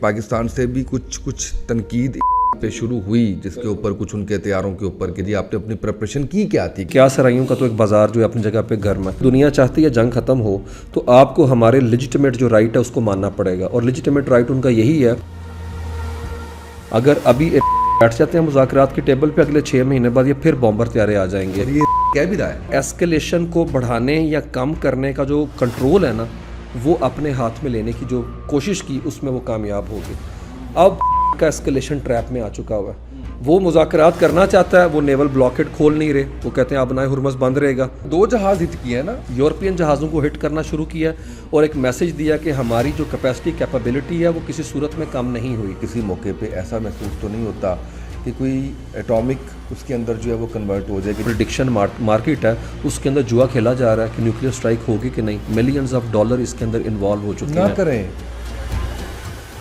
پاکستان سے بھی کچھ تنقید پہ شروع ہوئی جس کے اوپر کچھ ان کے تیاروں کے اوپر کہ جی آپ نے اپنی پریپریشن کی کیا تھی. کیا سرائیوں کا تو ایک بازار جو ہے اپنی جگہ پہ گرم ہے. دنیا چاہتی ہے جنگ ختم ہو تو آپ کو ہمارے لیجیٹمیٹ جو رائٹ ہے اس کو ماننا پڑے گا, اور لیجیٹمیٹ رائٹ ان کا یہی ہے. اگر ابھی بیٹھ جاتے ہیں مذاکرات کی ٹیبل پہ, اگلے 6 مہینے بعد یہ پھر بامبر طیارے آ جائیں گے. یہ کہہ بھی رہا ہے ایسکیلیشن کو بڑھانے یا کم کرنے کا جو کنٹرول ہے نا, وہ اپنے ہاتھ میں لینے کی جو کوشش کی اس میں وہ کامیاب ہوگی. اب کا ایسکیلیشن ٹریپ میں آ چکا ہوا ہے. وہ مذاکرات کرنا چاہتا ہے, وہ نیول بلاکیڈ کھول نہیں رہے. وہ کہتے ہیں اب نہ ہرمز بند رہے گا. 2 جہاز ہٹ کیے ہیں نا, یورپین جہازوں کو ہٹ کرنا شروع کیا اور ایک میسج دیا کہ ہماری جو کیپیبلٹی ہے وہ کسی صورت میں کم نہیں ہوئی. کسی موقع پہ ایسا محسوس تو نہیں ہوتا کہ کوئی ایٹامک اس کے اندر جو ہے وہ کنورٹ ہو جائے. پریڈکشن مارکیٹ ہے, اس کے اندر جوا کھیلا جا رہا ہے کہ نیوکلیئر اسٹرائک ہوگی کہ نہیں. ملینز آف ڈالر اس کے اندر انوالو ہو چکے ہیں. نہ کریں.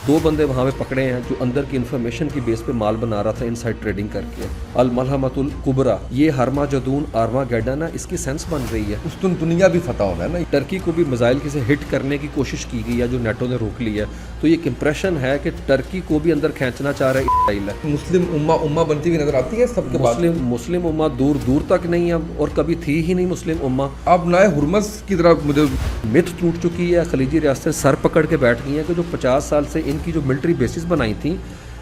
2 بندے وہاں پہ پکڑے ہیں جو اندر کی انفارمیشن کی بیس پہ مال بنا رہا تھا انسائڈ ٹریڈنگ کر کے. الملحمۃ الکبریٰ, یہ ہرما جدون آرما گیڈن ہے, اس کی سینس بن رہی ہے. اس دنیا بھی فتح ہونا ہے نا. ٹرکی کو بھی میزائل سے ہٹ کرنے کی کوشش کی گئی ہے جو نیٹو نے روک لی ہے. تو یہ ایک امپریشن ہے کہ ٹرکی کو بھی اندر کھینچنا چاہ رہا ہے اسرائیل ہے. مسلم امہ بنتی ہوئی نظر آتی ہے سب کے بعد. مسلم امہ دور تک نہیں اب, اور کبھی تھی ہی نہیں مسلم امہ. اب نئے ہرمز کی طرف مجھے متھ ٹوٹ چکی ہے. خلیجی ریاستیں سر پکڑ کے بیٹھ گئی ہیں کہ جو 50 سال سے ان کی جو ملٹری بیسز بنائی تھیں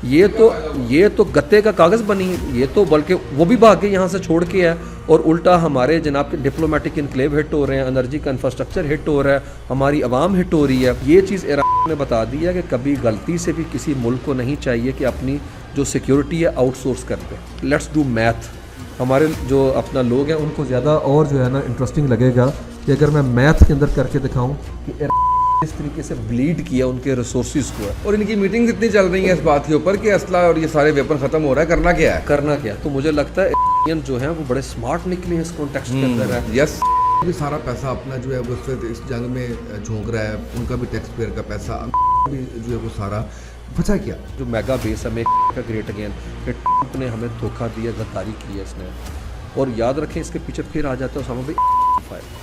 یہ تو گتے کا کاغذ بنی. یہ تو بلکہ وہ بھی بھاگ کے یہاں سے چھوڑ کے ہے, اور الٹا ہمارے جناب کے ڈپلومیٹک انکلیو ہٹ ہو رہے ہیں, انرجی کا انفراسٹرکچر ہٹ ہو رہا ہے, ہماری عوام ہٹ ہو رہی ہے. یہ چیز ایران نے بتا دی ہے کہ کبھی غلطی سے بھی کسی ملک کو نہیں چاہیے کہ اپنی جو سیکیورٹی ہے آؤٹ سورس کرتے. Let's do math. ہمارے جو اپنا لوگ ہیں ان کو زیادہ اور جو ہے نا انٹرسٹنگ لگے گا کہ اگر میں میتھ کے اندر کر کے دکھاؤں کہ اس طریقے سے بلیڈ کیا ان کے ریسورسز کو ہے. اور ان کی میٹنگ اتنی چل رہی ہیں اس بات کے اوپر کہ اسلحہ اور یہ سارے ویپن ختم ہو رہا ہے. کرنا کیا ہے. تو مجھے لگتا ہے جو ہیں وہ بڑے سمارٹ نکلے ہیں اس کانٹیکسٹ کے اندر ہے. یس, بھی سارا پیسہ اپنا جو ہے وہ اس جنگ میں جھونک رہا ہے. ان کا بھی ٹیکس پیئر کا پیسہ بھی جو ہے وہ سارا بچا کیا. جو میگا بیس ہے کا گریٹ اگین کہ ٹرمپ نے ہمیں دھوکہ دیا, غداری کی ہے اس نے. اور یاد رکھیں اس کے پیچھے پھر آ جاتا ہے اسامہ بھائی.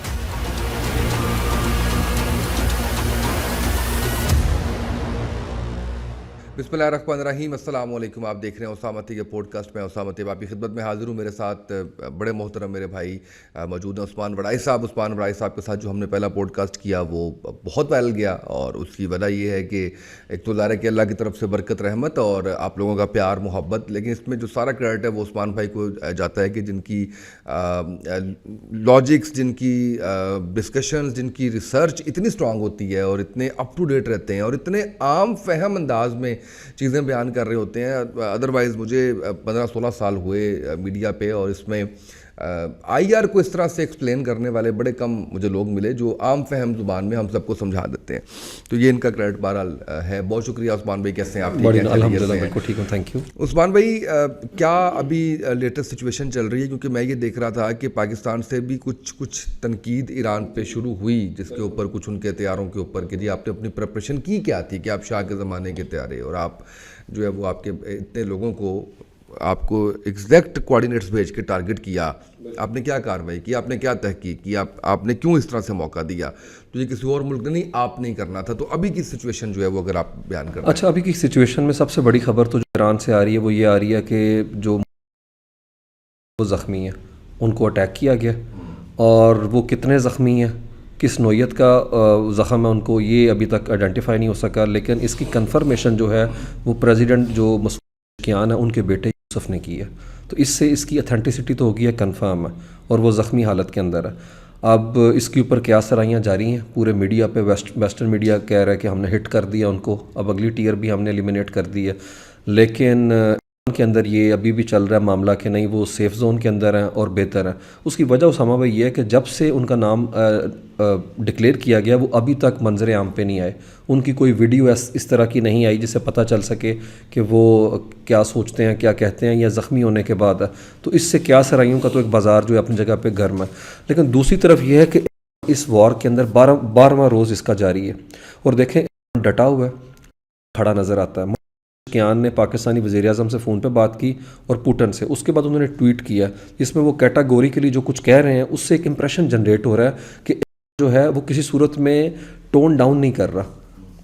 بسم اللہ الرحمن الرحیم. السلام علیکم. آپ دیکھ رہے ہیں اسامتی کے پوڈ کاسٹ میں. اسامتی آپ کی خدمت میں حاضر ہوں. میرے ساتھ بڑے محترم میرے بھائی موجود ہیں عثمان بڑائی صاحب. عثمان بڑائی صاحب کے ساتھ جو ہم نے پہلا پوڈ کاسٹ کیا وہ بہت وائرل گیا, اور اس کی وجہ یہ ہے کہ ایک تو ظاہر ہے کہ اللہ کی طرف سے برکت رحمت اور آپ لوگوں کا پیار محبت, لیکن اس میں جو سارا کریڈٹ ہے وہ عثمان بھائی کو جاتا ہے کہ جن کی لاجکس, جن کی ڈسکشنز, جن کی ریسرچ اتنی اسٹرانگ ہوتی ہے اور اتنے اپ ٹو ڈیٹ رہتے ہیں اور اتنے عام فہم انداز میں چیزیں بیان کر رہے ہوتے ہیں. ادروائز مجھے 15-16 سال ہوئے میڈیا پہ, اور اس میں آئی آر کو اس طرح سے ایکسپلین کرنے والے بڑے کم مجھے لوگ ملے جو عام فہم زبان میں ہم سب کو سمجھا دیتے ہیں. تو یہ ان کا کریڈٹ بہرحال ہے. بہت شکریہ عثمان بھائی. کیسے ہیں آپ؟ الحمدللہ بالکل ٹھیک ہوں, تھینک یو. عثمان بھائی, کیا ابھی لیٹسٹ سچویشن چل رہی ہے؟ کیونکہ میں یہ دیکھ رہا تھا کہ پاکستان سے بھی کچھ تنقید ایران پہ شروع ہوئی جس کے اوپر کچھ ان کے تیاروں کے اوپر کہ جی آپ نے اپنی پریپریشن کی کیا تھی کہ آپ شاہ کے زمانے کے تیارے, اور آپ جو ہے وہ آپ کے اتنے لوگوں کو آپ کو ایگزیکٹ کوآرڈینیٹس بھیج کے ٹارگٹ کیا. آپ نے کیا کارروائی کی, آپ نے کیا تحقیق کی, آپ نے کیوں اس طرح سے موقع دیا؟ تو یہ کسی اور ملک نے نہیں, آپ نہیں کرنا تھا. تو ابھی کی سچویشن جو ہے وہ اگر آپ بیان کریں. اچھا, ابھی کی سچویشن میں سب سے بڑی خبر تو جو ایران سے آ رہی ہے وہ یہ آ رہی ہے کہ جو زخمی ہیں ان کو اٹیک کیا گیا, اور وہ کتنے زخمی ہیں, کس نوعیت کا زخم ہے ان کو, یہ ابھی تک آئیڈینٹیفائی نہیں ہو سکا. لیکن اس کی کنفرمیشن جو ہے وہ پریزیڈنٹ جو مسعود ہیں ان کے بیٹے یوسف نے کی ہے. تو اس سے اس کی اتھینٹسٹی تو ہوگی ہے, کنفرم ہے, اور وہ زخمی حالت کے اندر ہے. اب اس کے اوپر کیا سرائیاں جاری ہیں پورے میڈیا پہ. ویسٹرن میڈیا کہہ رہا ہے کہ ہم نے ہٹ کر دیا ان کو, اب اگلی ٹیئر بھی ہم نے ایلیمینیٹ کر دی ہے. لیکن کے اندر یہ ابھی بھی چل رہا ہے معاملہ کہ نہیں وہ سیف زون کے اندر ہیں اور بہتر ہیں. اس کی وجہ اسامہ بھائی یہ ہے کہ جب سے ان کا نام ڈکلیئر کیا گیا وہ ابھی تک منظر عام پہ نہیں آئے. ان کی کوئی ویڈیو اس طرح کی نہیں آئی جس سے پتہ چل سکے کہ وہ کیا سوچتے ہیں, کیا کہتے ہیں, یا زخمی ہونے کے بعد ہے. تو اس سے کیا سرائیوں کا تو ایک بازار جو ہے اپنی جگہ پہ گرم ہے. لیکن دوسری طرف یہ ہے کہ اس وار کے اندر 12واں روز اس کا جاری ہے, اور دیکھیں ڈٹا ہوا ہے, کھڑا نظر آتا ہے. کیان نے پاکستانی وزیر اعظم سے فون پہ بات کی اور پوٹن سے, اس کے بعد انہوں نے ٹویٹ کیا جس میں وہ کیٹاگوریکلی جو کچھ کہہ رہے ہیں اس سے ایک امپریشن جنریٹ ہو رہا ہے کہ جو ہے وہ کسی صورت میں ٹون ڈاؤن نہیں کر رہا.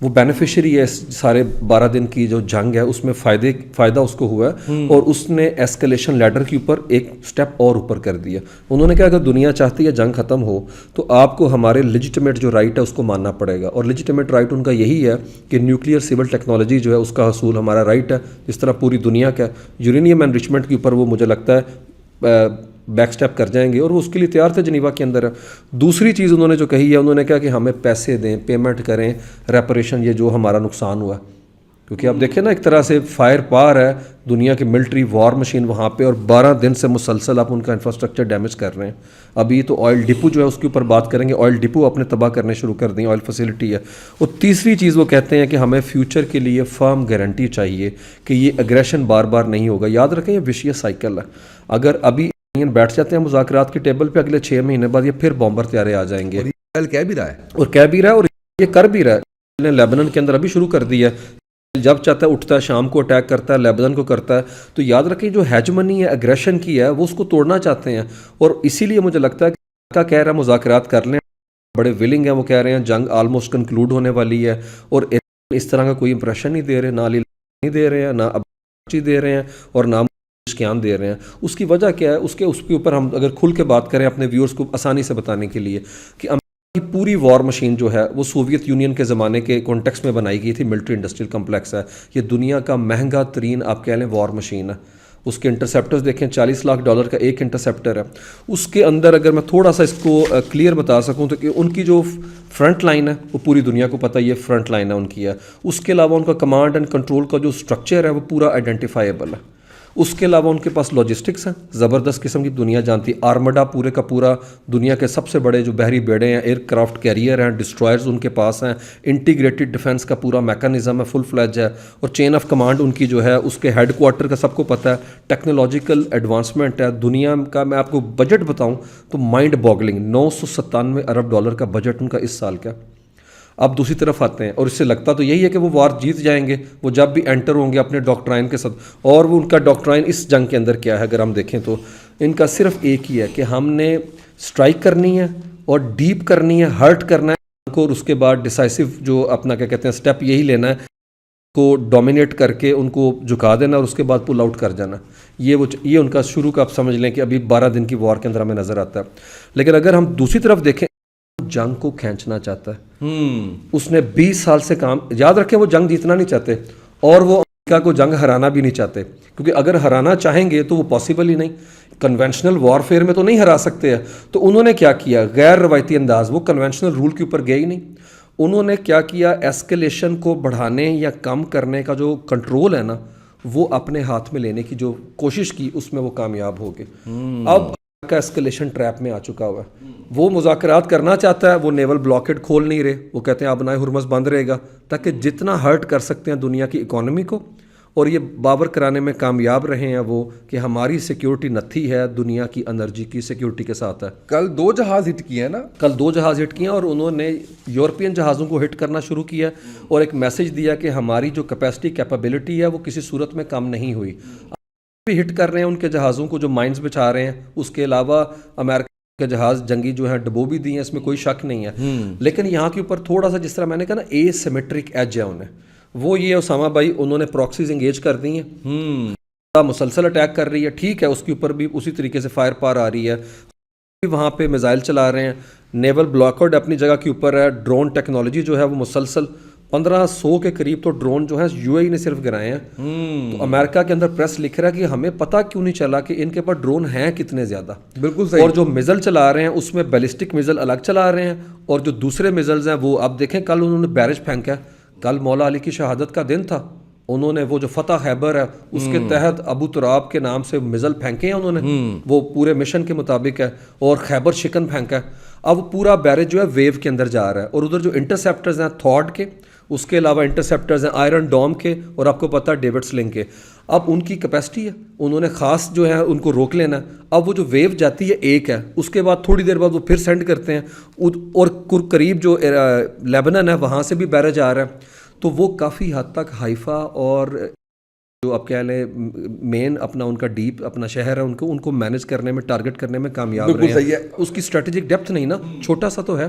وہ بینیفیشری ہے اس سارے 12 دن کی جو جنگ ہے، اس میں فائدہ اس کو ہوا ہے، اور اس نے ایسکلیشن لیڈر کے اوپر ایک سٹیپ اور اوپر کر دیا. انہوں نے کہا اگر دنیا چاہتی ہے جنگ ختم ہو تو آپ کو ہمارے لیجیٹمیٹ جو رائٹ ہے اس کو ماننا پڑے گا، اور لیجیٹمیٹ رائٹ ان کا یہی ہے کہ نیوکلیئر سول ٹیکنالوجی جو ہے اس کا حصول ہمارا رائٹ ہے، جس طرح پوری دنیا کا. یورینیم انریچمنٹ کے اوپر وہ مجھے لگتا ہے بیک سٹیپ کر جائیں گے، اور وہ اس کے لیے تیار تھے جنیوا کے اندر. دوسری چیز انہوں نے جو کہی ہے، انہوں نے کہا کہ ہمیں پیسے دیں، پیمنٹ کریں، ریپریشن، یہ جو ہمارا نقصان ہوا ہے. کیونکہ آپ دیکھیں نا ایک طرح سے فائر پار ہے دنیا کی ملٹری وار مشین وہاں پہ، اور 12 دن سے مسلسل آپ ان کا انفراسٹرکچر ڈیمیج کر رہے ہیں. ابھی تو آئل ڈپو جو ہے اس کے اوپر بات کریں گے، آئل ڈپو اپنے تباہ کرنے شروع کر دیں، آئل فیسلٹی ہے. اور تیسری چیز وہ کہتے ہیں کہ ہمیں فیوچر کے لیے فرم گارنٹی چاہیے کہ یہ اگریشن بار بار نہیں ہوگا. یاد رکھیں یہ وشیس سائیکل ہے. اگر ابھی بیٹھ جاتے ہیں مذاکرات کی ٹیبل پہ، اگلے 6 مہینے بعد یہ پھر بامبر طیارے آ جائیں گے. اور یہ کہہ بھی رہا ہے، اور یہ کر بھی رہا ہے. لیبنن کے اندر ابھی شروع کر دیا ہے، جب چاہتا ہے اٹھتا ہے، شام کو اٹیک کرتا ہے، لیبنن کو کرتا ہے. تو یاد رکھیں جو ہیجمنی ہے، اگریشن کی ہے، وہ اس کو توڑنا چاہتے ہیں. اور اسی لیے مجھے لگتا ہے کہ کہہ رہا ہے مذاکرات کر لیں، بڑے ولنگ ہیں. وہ کہہ رہے ہیں جنگ آلموسٹ کنکلوڈ ہونے والی ہے، اور اس طرح کا کوئی امپریشن نہیں دے رہے، نہ نہیں دے رہے ہیں، نہ ابچی دے رہے ہیں، اور نہ قیام دے رہے ہیں. اس کی وجہ کیا ہے؟ اس کے اوپر ہم اگر کھل کے بات کریں اپنے ویورز کو آسانی سے بتانے کے لیے، کہ امریکہ کی پوری وار مشین جو ہے وہ سوویت یونین کے زمانے کے کانٹیکس میں بنائی گئی تھی. ملٹری انڈسٹریل کمپلیکس ہے یہ، دنیا کا مہنگا ترین آپ کہہ لیں وار مشین ہے. اس کے انٹرسیپٹرز دیکھیں، $40 لاکھ کا ایک انٹرسیپٹر ہے. اس کے اندر اگر میں تھوڑا سا اس کو کلیئر بتا سکوں تو کہ ان کی جو فرنٹ لائن ہے وہ پوری دنیا کو پتہ یہ فرنٹ لائن ہے ان کی ہے. اس کے علاوہ ان کا کمانڈ اینڈ کنٹرول کا جو اسٹرکچر ہے وہ پورا آئیڈینٹیفائیبل ہے. اس کے علاوہ ان کے پاس لاجسٹکس ہیں زبردست قسم کی، دنیا جانتی. آرمڈا پورے کا پورا دنیا کے سب سے بڑے جو بحری بیڑے ہیں، ایئر کرافٹ کیریئر ہیں، ڈسٹرائرز ان کے پاس ہیں. انٹیگریٹڈ ڈیفنس کا پورا میکانزم ہے، فل فلیج ہے. اور چین آف کمانڈ ان کی جو ہے اس کے ہیڈ کوارٹر کا سب کو پتہ ہے. ٹیکنالوجیکل ایڈوانسمنٹ ہے دنیا کا. میں آپ کو بجٹ بتاؤں تو مائنڈ باگلنگ، $997 ارب کا بجٹ ان کا اس سال کا. اب دوسری طرف آتے ہیں، اور اس سے لگتا تو یہی ہے کہ وہ وار جیت جائیں گے وہ جب بھی انٹر ہوں گے اپنے ڈاکٹرائن کے ساتھ. اور وہ ان کا ڈاکٹرائن اس جنگ کے اندر کیا ہے اگر ہم دیکھیں تو ان کا صرف ایک ہی ہے کہ ہم نے سٹرائک کرنی ہے اور ڈیپ کرنی ہے، ہرٹ کرنا ہے کو، اور اس کے بعد ڈیسائسو جو اپنا کیا کہتے ہیں سٹیپ یہی لینا ہے کو ڈومینیٹ کر کے ان کو جھکا دینا، اور اس کے بعد پل آؤٹ کر جانا. یہ ان کا شروع کا آپ سمجھ لیں کہ ابھی 12 دن کی وار کے اندر ہمیں نظر آتا ہے. لیکن اگر ہم دوسری طرف دیکھیں، جنگ کو کھینچنا چاہتا ہے. اس نے 20 سال سے کام، یاد رکھیں وہ جنگ جیتنا نہیں چاہتے، اور وہ امریکہ کو جنگ ہرانا بھی نہیں چاہتے، کیونکہ اگر ہرانا چاہیں گے تو وہ پاسبل ہی نہیں. کنونشنل وار فیئر میں تو نہیں ہرا سکتے ہیں. تو انہوں نے کیا کیا؟ غیر روایتی انداز، وہ کنونشنل رول کے اوپر گئے ہی نہیں. انہوں نے کیا کیا؟ ایسکلیشن کو بڑھانے یا کم کرنے کا جو کنٹرول ہے نا، وہ اپنے ہاتھ میں لینے کی جو کوشش کی، اس میں وہ کامیاب ہو گئے. اب کا ایسکلیشن ٹریپ میں آ چکا ہوا ہے. وہ مذاکرات کرنا چاہتا ہے، وہ نیول بلاکیڈ کھول نہیں رہے. وہ کہتے ہیں اب نہ ہرمز بند رہے گا، تاکہ جتنا ہرٹ کر سکتے ہیں دنیا کی اکانومی کو، اور یہ باور کرانے میں کامیاب رہے ہیں وہ کہ ہماری سیکیورٹی نتھی ہے، دنیا کی انرجی کی سیکیورٹی کے ساتھ ہے. کل 2 جہاز ہٹ کیے ہیں نا، کل 2 جہاز ہٹ کیے ہیں، اور انہوں نے یورپین جہازوں کو ہٹ کرنا شروع کیا، اور ایک میسج دیا کہ ہماری جو کیپیسٹی کیپیبلٹی ہے وہ کسی صورت میں کم نہیں ہوئی. بھی ہٹ کر رہے ہیں ان کے جہازوں کو جو مائنز بچھا رہے ہیں. اس کے علاوہ امریکہ کے جہاز جنگی جو ہیں ڈبو بھی دی ہیں، اس میں کوئی شک نہیں ہے. لیکن یہاں کے اوپر تھوڑا سا جس طرح میں نے کہا نا اے سیمیٹرک ایج ہے انہیں، وہ یہ اسامہ بھائی انہوں نے پراکسیز انگیج کر دی ہیں، مسلسل اٹیک کر رہی ہے. ٹھیک ہے، اس کے اوپر بھی اسی طریقے سے فائر پار آ رہی ہے، وہاں پہ میزائل چلا رہے ہیں. نیول بلاکڈ اپنی جگہ کے اوپر ہے. ڈرون ٹیکنالوجی جو ہے وہ مسلسل 1500 کے قریب تو ڈرون جو ہیں یو اے ای نے صرف گرائے ہیں. تو امریکہ کے اندر پریس لکھ رہا ہے کہ ہمیں پتہ کیوں نہیں چلا کہ ان کے پاس ڈرون ہیں کتنے زیادہ. بالکل صحیح. اور جو میزل چلا رہے ہیں اس میں بیلسٹک میزل الگ چلا رہے ہیں، اور جو دوسرے میزلز ہیں وہ اب دیکھیں. کل انہوں نے بیرج پھینکا، کل مولا علی کی شہادت کا دن تھا. انہوں نے وہ جو فتح خیبر ہے اس کے تحت ابو تراب کے نام سے میزل پھینکے ہیں انہوں نے، وہ پورے مشن کے مطابق ہے. اور خیبر شکن پھینکا ہے. اب پورا بیرج جو ہے ویو کے اندر جا رہا ہے. اور ادھر جو انٹرسیپٹرز ہیں تھاڈ کے، اس کے علاوہ انٹرسیپٹرز ہیں آئرن ڈوم کے، اور آپ کو پتہ ہے ڈیوڈ سلنگ کے. اب ان کی کیپیسٹی ہے، انہوں نے خاص جو ہے ان کو روک لینا. اب وہ جو ویو جاتی ہے ایک ہے، اس کے بعد تھوڑی دیر بعد وہ پھر سینڈ کرتے ہیں. اور قریب جو لیبنن ہے وہاں سے بھی بیرج آ رہا ہے. تو وہ کافی حد تک حیفا اور جو آپ کہہ لیں مین اپنا ان کا ڈیپ اپنا شہر ہے ان کو مینیج کرنے میں، ٹارگٹ کرنے میں کامیاب رہے ہیں. اس کی اسٹریٹجک ڈیپتھ نہیں نا، چھوٹا سا تو ہے.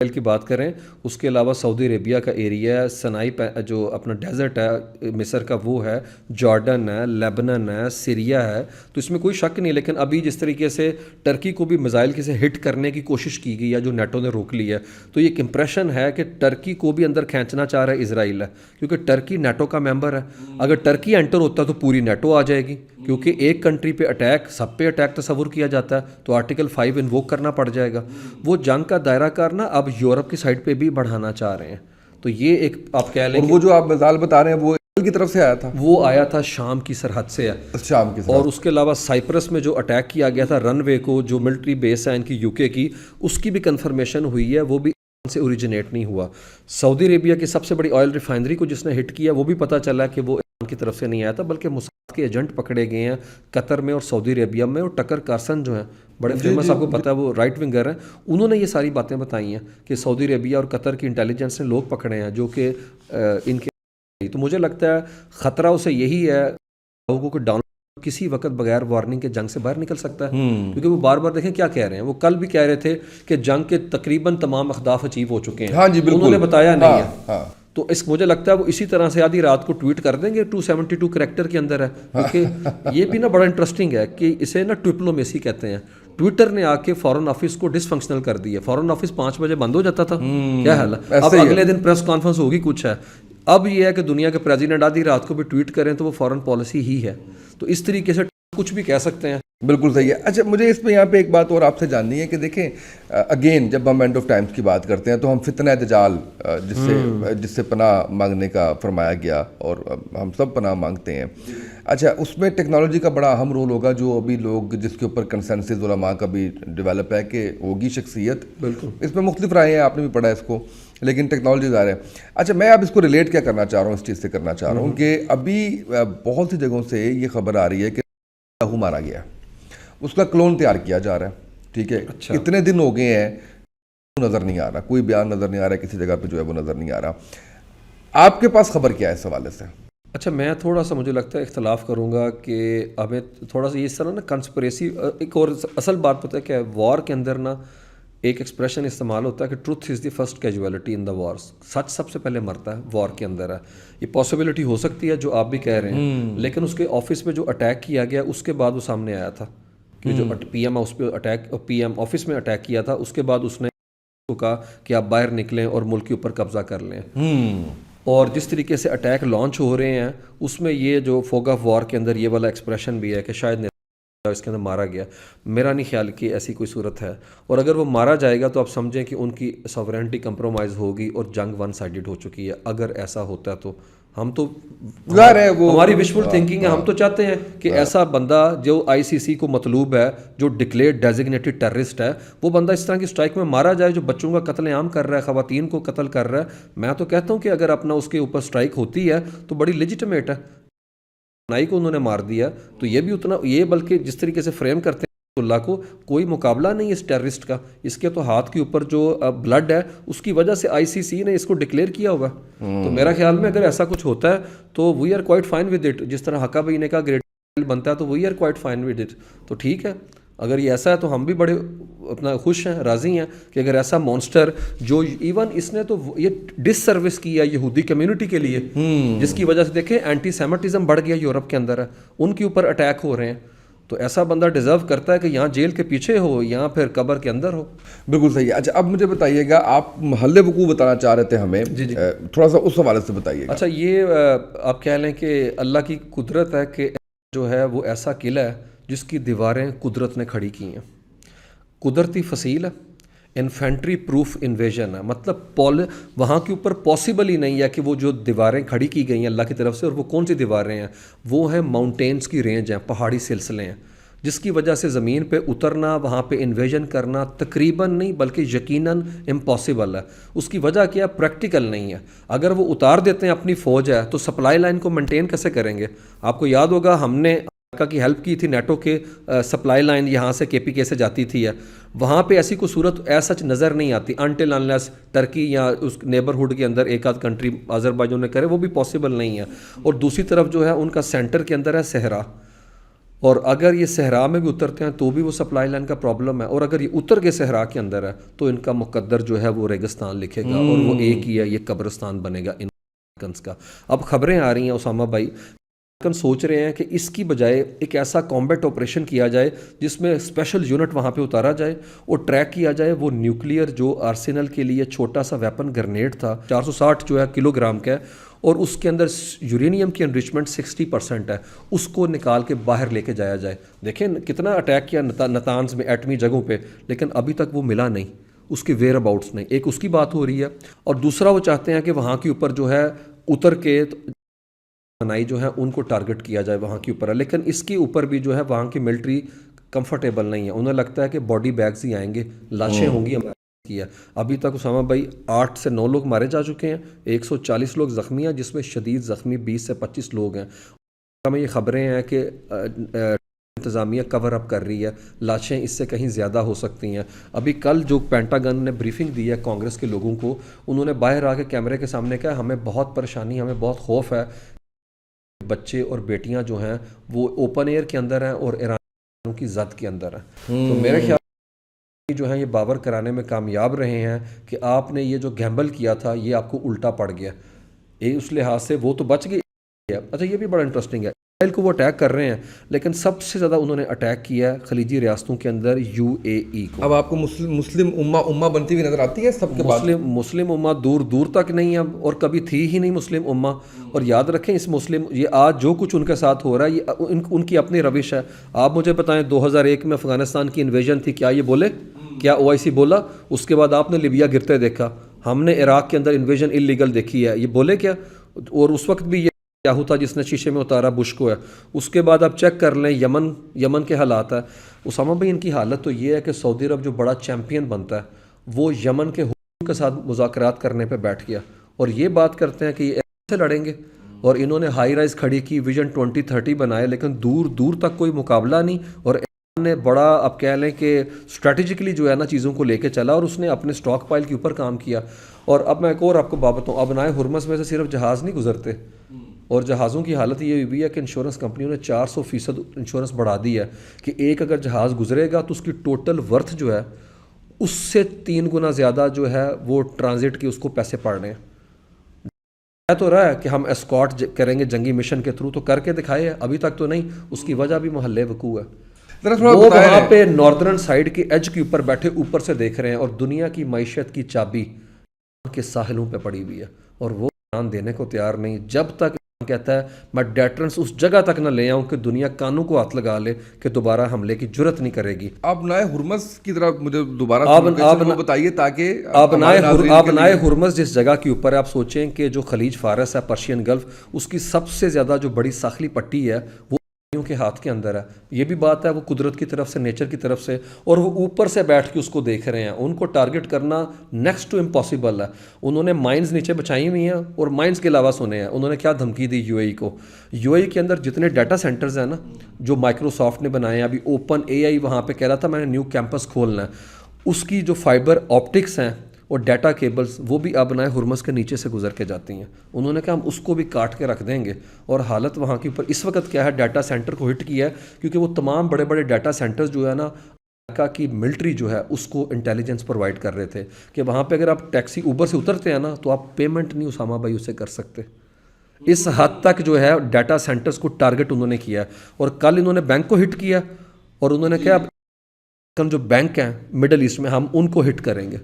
کی بات کریں، اس کے علاوہ سعودی عربیہ کا ایریا ہے، سنائی جو اپنا ڈیزرٹ ہے مصر کا وہ ہے، جارڈن ہے، لیبنن ہے، سیریا ہے، تو اس میں کوئی شک نہیں. لیکن ابھی جس طریقے سے ٹرکی کو بھی میزائل سے ہٹ کرنے کی کوشش کی گئی ہے جو نیٹو نے روک لی ہے، تو یہ ایک امپریشن ہے کہ ٹرکی کو بھی اندر کھینچنا چاہ رہا ہے اسرائیل ہے، کیونکہ ٹرکی نیٹو کا ممبر ہے. اگر ٹرکی انٹر ہوتا ہے تو پوری نیٹو آ جائے گی، کیونکہ ایک کنٹری پہ اٹیک، سب پہ اٹیک تصور کیا جاتا ہے، تو آرٹیکل 5 انووک کرنا پڑ جائے گا. وہ جنگ کا دائرہ کارنا اب یورپ کی سائڈ پہ بھی بڑھانا چاہ رہے ہیں. تو یہ ایک آپ کہہ لیں اور وہ جو آپ مثال بتا رہے ہیں وہ اسرائیل کی طرف سے آیا تھا، وہ آیا تھا شام کی سرحد سے ہے، شام کی اور اس کے علاوہ سائپرس میں جو اٹیک کیا گیا تھا رن وے کو، جو ملٹری بیس ہے ان کی یو کے کی، اس کی بھی کنفرمیشن ہوئی ہے، وہ بھی سے اوریجنیٹ نہیں ہوا. سعودی عربیہ کی سب سے بڑی آئل ریفائنری کو جس نے ہٹ کیا وہ بھی پتہ چلا کہ وہ ایران کی طرف سے نہیں آیا تھا، بلکہ موساد کے ایجنٹ پکڑے گئے ہیں قطر میں اور سعودی عربیہ میں. اور ٹکر کارسن جو ہیں بڑے فیمس، آپ کو پتہ ہے وہ رائٹ ونگر ہیں، انہوں نے یہ ساری باتیں بتائی ہیں کہ سعودی عربیہ اور قطر کی انٹیلیجنس نے لوگ پکڑے ہیں جو کہ ان کے. تو مجھے لگتا ہے خطرہ اسے یہی ہے لوگوں کو ڈاؤن کسی وقت بغیر وارننگ کے جنگ سے باہر نکل سکتا ہے، کیونکہ وہ بار بار دیکھیں کیا کہہ رہے ہیں. وہ کل بھی کہہ رہے تھے کہ جنگ کے تقریباً تمام اہداف اچیو ہو چکے ہیں، انہوں نے بتایا نہیں ہے. تو اس مجھے لگتا ہے وہ اسی طرح سے آدھی رات کو ٹویٹ کر دیں گے 272 کریکٹر کے اندر ہے، کیونکہ یہ بھی نا بڑا انٹرسٹنگ ہے کہ اسے نا ڈپلومیسی کہتے ہیں. ٹویٹر نے آ کے فارن آفس کو ڈس فنکشنل کر دیا. فارن آفس 5 بجے بند ہو جاتا تھا، کیا حال ہے، اب اگلے دن پریس کانفرنس ہوگی کچھ ہے. اب یہ ہے کہ دنیا کے پریزیڈنٹ آدھی رات کو بھی ٹویٹ کریں تو وہ فارن پالیسی ہی ہے. تو اس طریقے سے کچھ بھی کہہ سکتے ہیں. بالکل صحیح ہے. اچھا مجھے اس پہ یہاں پہ ایک بات اور آپ سے جاننی ہے کہ دیکھیں اگین جب ہم اینڈ آف ٹائمز کی بات کرتے ہیں تو ہم فتنہ دجال جس سے پناہ مانگنے کا فرمایا گیا اور ہم سب پناہ مانگتے ہیں. اچھا اس میں ٹیکنالوجی کا بڑا اہم رول ہوگا جو ابھی لوگ جس کے اوپر کنسنسس علماء کا بھی ڈیولپ ہے کہ ہوگی شخصیت. بالکل اس میں مختلف رائے ہیں، آپ نے بھی پڑھا اس کو، لیکن ٹیکنالوجی ظاہر ہے. اچھا میں اب اس کو ریلیٹ کیا کرنا چاہ رہا ہوں، اس چیز سے کرنا چاہ رہا ہوں کہ ابھی بہت سی جگہوں سے یہ خبر آ رہی ہے کہ مارا گیا، اس کا کلون تیار کیا جا رہا ہے. ٹھیک ہے، اتنے دن ہو گئے ہیں نظر نہیں آ رہا، کوئی بیان نظر نہیں آ رہا، کسی جگہ پہ جو ہے وہ نظر نہیں آ رہا. آپ کے پاس خبر کیا ہے اس حوالے سے؟ اچھا میں تھوڑا سا مجھے لگتا ہے اختلاف کروں گا کہ ہمیں تھوڑا سا اس طرح نا کنسپریسی. ایک اور اصل بات پتہ ہے کہ وار کے اندر نا ایک ایکسپریشن استعمال ہوتا ہے کہ truth is the first casualty in the wars. سچ سب سے پہلے مرتا ہے وار کے اندر ہے. یہ پاسبلٹی ہو سکتی ہے جو آپ بھی کہہ رہے ہیں، لیکن اس کے آفس پہ جو اٹیک کیا گیا اس کے بعد وہ سامنے آیا تھا کہ جو پی ایم اس پہ اٹیک، پی ایم آفس میں اٹیک کیا تھا، اس کے بعد اس نے کہا کہ آپ باہر نکلیں اور ملک کے اوپر قبضہ کر لیں. اور جس طریقے سے اٹیک لانچ ہو رہے ہیں اس میں یہ جو فوگ آف وار کے اندر یہ والا ایکسپریشن بھی ہے کہ شاید اس کے اندر مارا گیا. میرا نہیں خیال کہ ایسی کوئی صورت ہے، اور اگر وہ مارا جائے گا تو آپ سمجھیں کہ ان کی ساورینٹی کمپرومائز ہوگی اور جنگ ون سائیڈڈ ہو چکی ہے. اگر ایسا ہوتا ہے تو ہم تو ہماری وشفل تھنکنگ ہے، ہم تو چاہتے ہیں کہ ایسا بندہ جو آئی سی سی کو مطلوب ہے، جو ڈکلیئرڈ ڈیزگنیٹڈ ٹیررسٹ ہے، وہ بندہ اس طرح کی اسٹرائک میں مارا جائے جو بچوں کا قتل عام کر رہا ہے، خواتین کو قتل کر رہا ہے. میں تو کہتا ہوں کہ اگر اپنا اس کے اوپر اسٹرائک ہوتی ہے تو بڑی لیجیٹمیٹ ہے. نائی کو انہوں نے مار دیا تو یہ بھی اتنا، یہ بلکہ جس طریقے سے فریم کرتے ہیں اللہ کو، کوئی مقابلہ نہیں اس ٹیررسٹ کا. اس کے تو ہاتھ کے اوپر جو بلڈ ہے اس کی وجہ سے آئی سی سی نے اس کو ڈکلیئر کیا ہوا. تو میرا خیال میں اگر ایسا کچھ ہوتا ہے تو we are quite fine with it. جس طرح حقا بھائی نے کہا گریٹ بنتا ہے تو we are quite fine with it. تو ٹھیک ہے، اگر یہ ایسا ہے تو ہم بھی بڑے اپنا خوش ہیں، راضی ہیں کہ اگر ایسا مونسٹر جو ایون اس نے تو یہ ڈس سروس کی ہے یہودی کمیونٹی کے لیے، جس کی وجہ سے دیکھیں اینٹی سیمیٹزم بڑھ گیا یورپ کے اندر ہے، ان کے اوپر اٹیک ہو رہے ہیں. تو ایسا بندہ ڈیزرو کرتا ہے کہ یہاں جیل کے پیچھے ہو یا پھر قبر کے اندر ہو. بالکل صحیح ہے. اچھا اب مجھے بتائیے گا، آپ محل وقوع بتانا چاہ رہے تھے ہمیں، تھوڑا سا اس حوالے سے بتائیے گا. اچھا یہ آپ کہہ لیں کہ اللہ کی قدرت ہے کہ جو ہے وہ ایسا قلعہ ہے جس کی دیواریں قدرت نے کھڑی کی ہیں. قدرتی فصیل ہے، انفینٹری پروف انویژن ہے، مطلب وہاں کے اوپر پاسبل ہی نہیں ہے کہ وہ جو دیواریں کھڑی کی گئی ہیں اللہ کی طرف سے، اور وہ کون سی دیواریں ہیں، وہ ہیں ماؤنٹینز کی رینج ہیں، پہاڑی سلسلے ہیں، جس کی وجہ سے زمین پہ اترنا، وہاں پہ انویژن کرنا تقریباً نہیں بلکہ یقیناً امپاسبل ہے. اس کی وجہ کیا؟ پریکٹیکل نہیں ہے. اگر وہ اتار دیتے ہیں اپنی فوج ہے تو سپلائی لائن کو مینٹین کیسے کریں گے؟ آپ کو یاد ہوگا ہم نے کی ہیلپ کی تھی، نیٹو کے سپلائی لائن یہاں سے کے پی کے سے جاتی تھی، وہاں پہ ایسی کوئی صورت ایسا نظر نہیں آتی انٹل انلیس ٹرکی یا اس نیبرہڈ کے اندر ایک آدھ کنٹری آذربائیجان نے کرے، وہ بھی پاسبل نہیں ہے. اور دوسری طرف جو ہے ان کا سینٹر کے اندر ہے صحرا، اور اگر یہ صحرا میں بھی اترتے ہیں تو بھی وہ سپلائی لائن کا پرابلم ہے، اور اگر یہ اتر کے صحرا کے اندر ہے تو ان کا مقدر جو ہے وہ ریگستان لکھے گا، اور وہ ایک ہی ہے، یہ قبرستان بنے گا ان کا۔ اب خبریں آ رہی ہیں اسامہ بھائی، سوچ رہے ہیں کہ اس کی بجائے ایک ایسا کامبیٹ آپریشن کیا جائے جس میں اسپیشل یونٹ وہاں پہ اتارا جائے اور ٹریک کیا جائے وہ نیوکلیئر جو آرسینل کے لیے چھوٹا سا ویپن گرنیڈ تھا 460 جو ہے کلو گرام کا ہے، اور اس کے اندر یورینیم کی انریچمنٹ 60% ہے، اس کو نکال کے باہر لے کے جایا جائے۔ دیکھیں کتنا اٹیک کیا نتانز میں ایٹمی جگہوں پہ، لیکن ابھی تک وہ ملا نہیں، اس کی ویئر اباؤٹس نہیں۔ ایک اس کی بات ہو رہی ہے، اور دوسرا وہ چاہتے ہیں کہ وہاں کے اوپر جو ہے اتر کے بنائی جو ہے ان کو ٹارگٹ کیا جائے وہاں کے اوپر، لیکن اس کے اوپر بھی جو ہے وہاں کی ملٹری کمفرٹیبل نہیں ہے، انہیں لگتا ہے کہ باڈی بیگز ہی آئیں گے، لاشیں ہوں گی کی ہے۔ ابھی تک اسامہ بھائی 8 سے 9 لوگ مارے جا چکے ہیں، 140 لوگ زخمی ہیں، جس میں شدید زخمی 20 سے 25 لوگ ہیں۔ ہمیں یہ خبریں ہیں کہ انتظامیہ کور اپ کر رہی ہے، لاشیں اس سے کہیں زیادہ ہو سکتی ہیں۔ ابھی کل جو پینٹاگن نے بریفنگ دی ہے کانگریس کے لوگوں کو، انہوں نے باہر آ کے کیمرے کے سامنے کہا ہمیں بہت پریشانی، ہمیں بہت خوف ہے، بچے اور بیٹیاں جو ہیں وہ اوپن ایئر کے اندر ہیں اور ایران کی زد کے اندر ہیں۔ تو میرے خیال جو ہیں یہ باور کرانے میں کامیاب رہے ہیں کہ آپ نے یہ جو گیمبل کیا تھا یہ آپ کو الٹا پڑ گیا، اس لحاظ سے وہ تو بچ گئی۔ اچھا یہ بھی بڑا انٹرسٹنگ ہے، اسرائیل کو وہ اٹیک کر رہے ہیں، لیکن سب سے زیادہ انہوں نے اٹیک کیا ہے خلیجی ریاستوں کے اندر UAE کو۔ اب آپ کو مسلم امہ بنتی ہوئی نظر آتی ہے سب کے بعد؟ مسلم امہ دور دور تک نہیں اب، اور کبھی تھی ہی نہیں مسلم امہ۔ اور یاد رکھیں اس یہ آج جو کچھ ان کے ساتھ ہو رہا ہے یہ ان کی اپنی روش ہے۔ آپ مجھے بتائیں 2001 میں افغانستان کی انویژن تھی، کیا یہ بولے؟ کیا OIC بولا؟ اس کے بعد آپ نے لیبیا گرتے دیکھا، ہم نے عراق کے اندر انویژن انلیگل دیکھی ہے، یہ بولے کیا؟ اور اس وقت بھی یاہو تھا جس نے شیشے میں اتارا بش کو ہے۔ اس کے بعد آپ چیک کر لیں یمن کے حالات ہے اسامہ بھائی، ان کی حالت تو یہ ہے کہ سعودی عرب جو بڑا چیمپئن بنتا ہے وہ یمن کے حکومت کے ساتھ مذاکرات کرنے پہ بیٹھ گیا، اور یہ بات کرتے ہیں کہ یہ ایسے لڑیں گے، اور انہوں نے ہائی رائز کھڑی کی، ویژن 2030 بنائے، لیکن دور دور تک کوئی مقابلہ نہیں۔ اور نے بڑا اب کہہ لیں کہ اسٹریٹجکلی جو ہے نا چیزوں کو لے کے چلا، اور اس نے اپنے سٹاک پائل کے اوپر کام کیا۔ اور اب میں ایک اور آپ کو بات بتاؤں، اب نائے ہرمز میں سے صرف جہاز نہیں گزرتے، اور جہازوں کی حالت یہ ہوئی ہے کہ انشورنس کمپنیوں نے 400% انشورنس بڑھا دی ہے کہ ایک اگر جہاز گزرے گا تو اس کی ٹوٹل ورتھ جو ہے اس سے 3 گنا زیادہ جو ہے وہ ٹرانزٹ کے اس کو پیسے پڑ رہے ہیں۔ تو رہا ہے کہ ہم اسکاٹ کریں گے جنگی مشن کے تھرو، تو کر کے دکھائے ہے، ابھی تک تو نہیں۔ اس کی وجہ بھی محلے وقوع ہے، وہ وہاں پہ ناردرن سائڈ کے ایج کے اوپر بیٹھے اوپر سے دیکھ رہے ہیں، اور دنیا کی معیشت کی چابی کے ساحلوں پہ پڑی ہوئی ہے، اور وہ دھیان دینے کو تیار نہیں جب تک کہتا ہے میں ڈیٹرنس اس جگہ تک نہ لے آؤں کہ دنیا کانوں کو ہاتھ لگا لے کہ دوبارہ حملے کی جرت نہیں کرے گی۔ آپ نائے ہرمز کی طرف مجھے دوبارہ بتائیے تاکہ آپ نائے ہرمز جس جگہ کے اوپر آپ سوچیں کہ جو خلیج فارس ہے، پرشین گلف، اس کی سب سے زیادہ جو بڑی ساحلی پٹی ہے وہ کے ہاتھ کے اندر ہے۔ یہ بھی بات ہے وہ قدرت کی طرف سے، نیچر کی طرف سے، اور وہ اوپر سے بیٹھ کے اس کو دیکھ رہے ہیں۔ ان کو ٹارگٹ کرنا نیکسٹ ٹو امپاسبل ہے۔ انہوں نے مائنز نیچے بچائی ہوئی ہیں، اور مائنز کے علاوہ سنے ہیں انہوں نے کیا دھمکی دی UAE کو۔ UAE کے اندر جتنے ڈیٹا سینٹرز ہیں نا جو مائکروسافٹ نے بنائے ہیں، ابھی اوپن AI وہاں پہ کہہ رہا تھا میں نے نیو کیمپس کھولنا ہے، اس کی جو فائبر آپٹکس ہیں اور ڈیٹا کیبلز وہ بھی اب نائے ہرمز کے نیچے سے گزر کے جاتی ہیں۔ انہوں نے کہا ہم اس کو بھی کاٹ کے رکھ دیں گے، اور حالت وہاں کے اوپر اس وقت کیا ہے، ڈیٹا سینٹر کو ہٹ کیا ہے، کیونکہ وہ تمام بڑے بڑے ڈیٹا سینٹرز جو ہے نا امریکہ کی ملٹری جو ہے اس کو انٹیلیجنس پرووائڈ کر رہے تھے کہ وہاں پہ اگر آپ ٹیکسی اوبر سے اترتے ہیں نا تو آپ پیمنٹ نہیں اسامہ بھائی اسے کر سکتے۔ اس حد تک جو ہے ڈیٹا سینٹرز کو ٹارگٹ انہوں نے کیا، اور کل انہوں نے بینک کو ہٹ کیا، اور انہوں نے کہا جو بینک ہیں مڈل ایسٹ میں ہم ان کو ہٹ کریں گے۔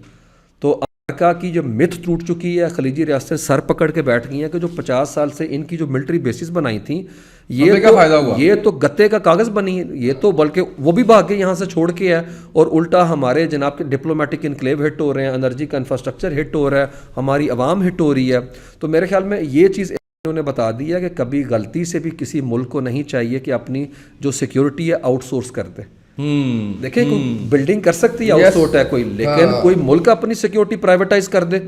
تو امریکہ کی جو متھ ٹوٹ چکی ہے، خلیجی ریاستیں سر پکڑ کے بیٹھ گئی ہیں کہ جو 50 سال سے ان کی جو ملٹری بیسز بنائی تھیں یہ تو گتے کا کاغذ بنی ہے، یہ تو بلکہ وہ بھی بھاگ کے یہاں سے چھوڑ کے ہے، اور الٹا ہمارے جناب کے ڈپلومیٹک انکلیو ہٹ ہو رہے ہیں، انرجی کا انفراسٹرکچر ہٹ ہو رہا ہے، ہماری عوام ہٹ ہو رہی ہے۔ تو میرے خیال میں یہ چیز انہوں نے بتا دی ہے کہ کبھی غلطی سے بھی کسی ملک کو نہیں چاہیے کہ اپنی جو سیکیورٹی ہے آؤٹ سورس کر دے۔ دیکھیں کوئی بلڈنگ کر سکتی ہے آؤٹ سورس ہے کوئی، لیکن کوئی ملک اپنی سیکیورٹی پرائیویٹائز کر دے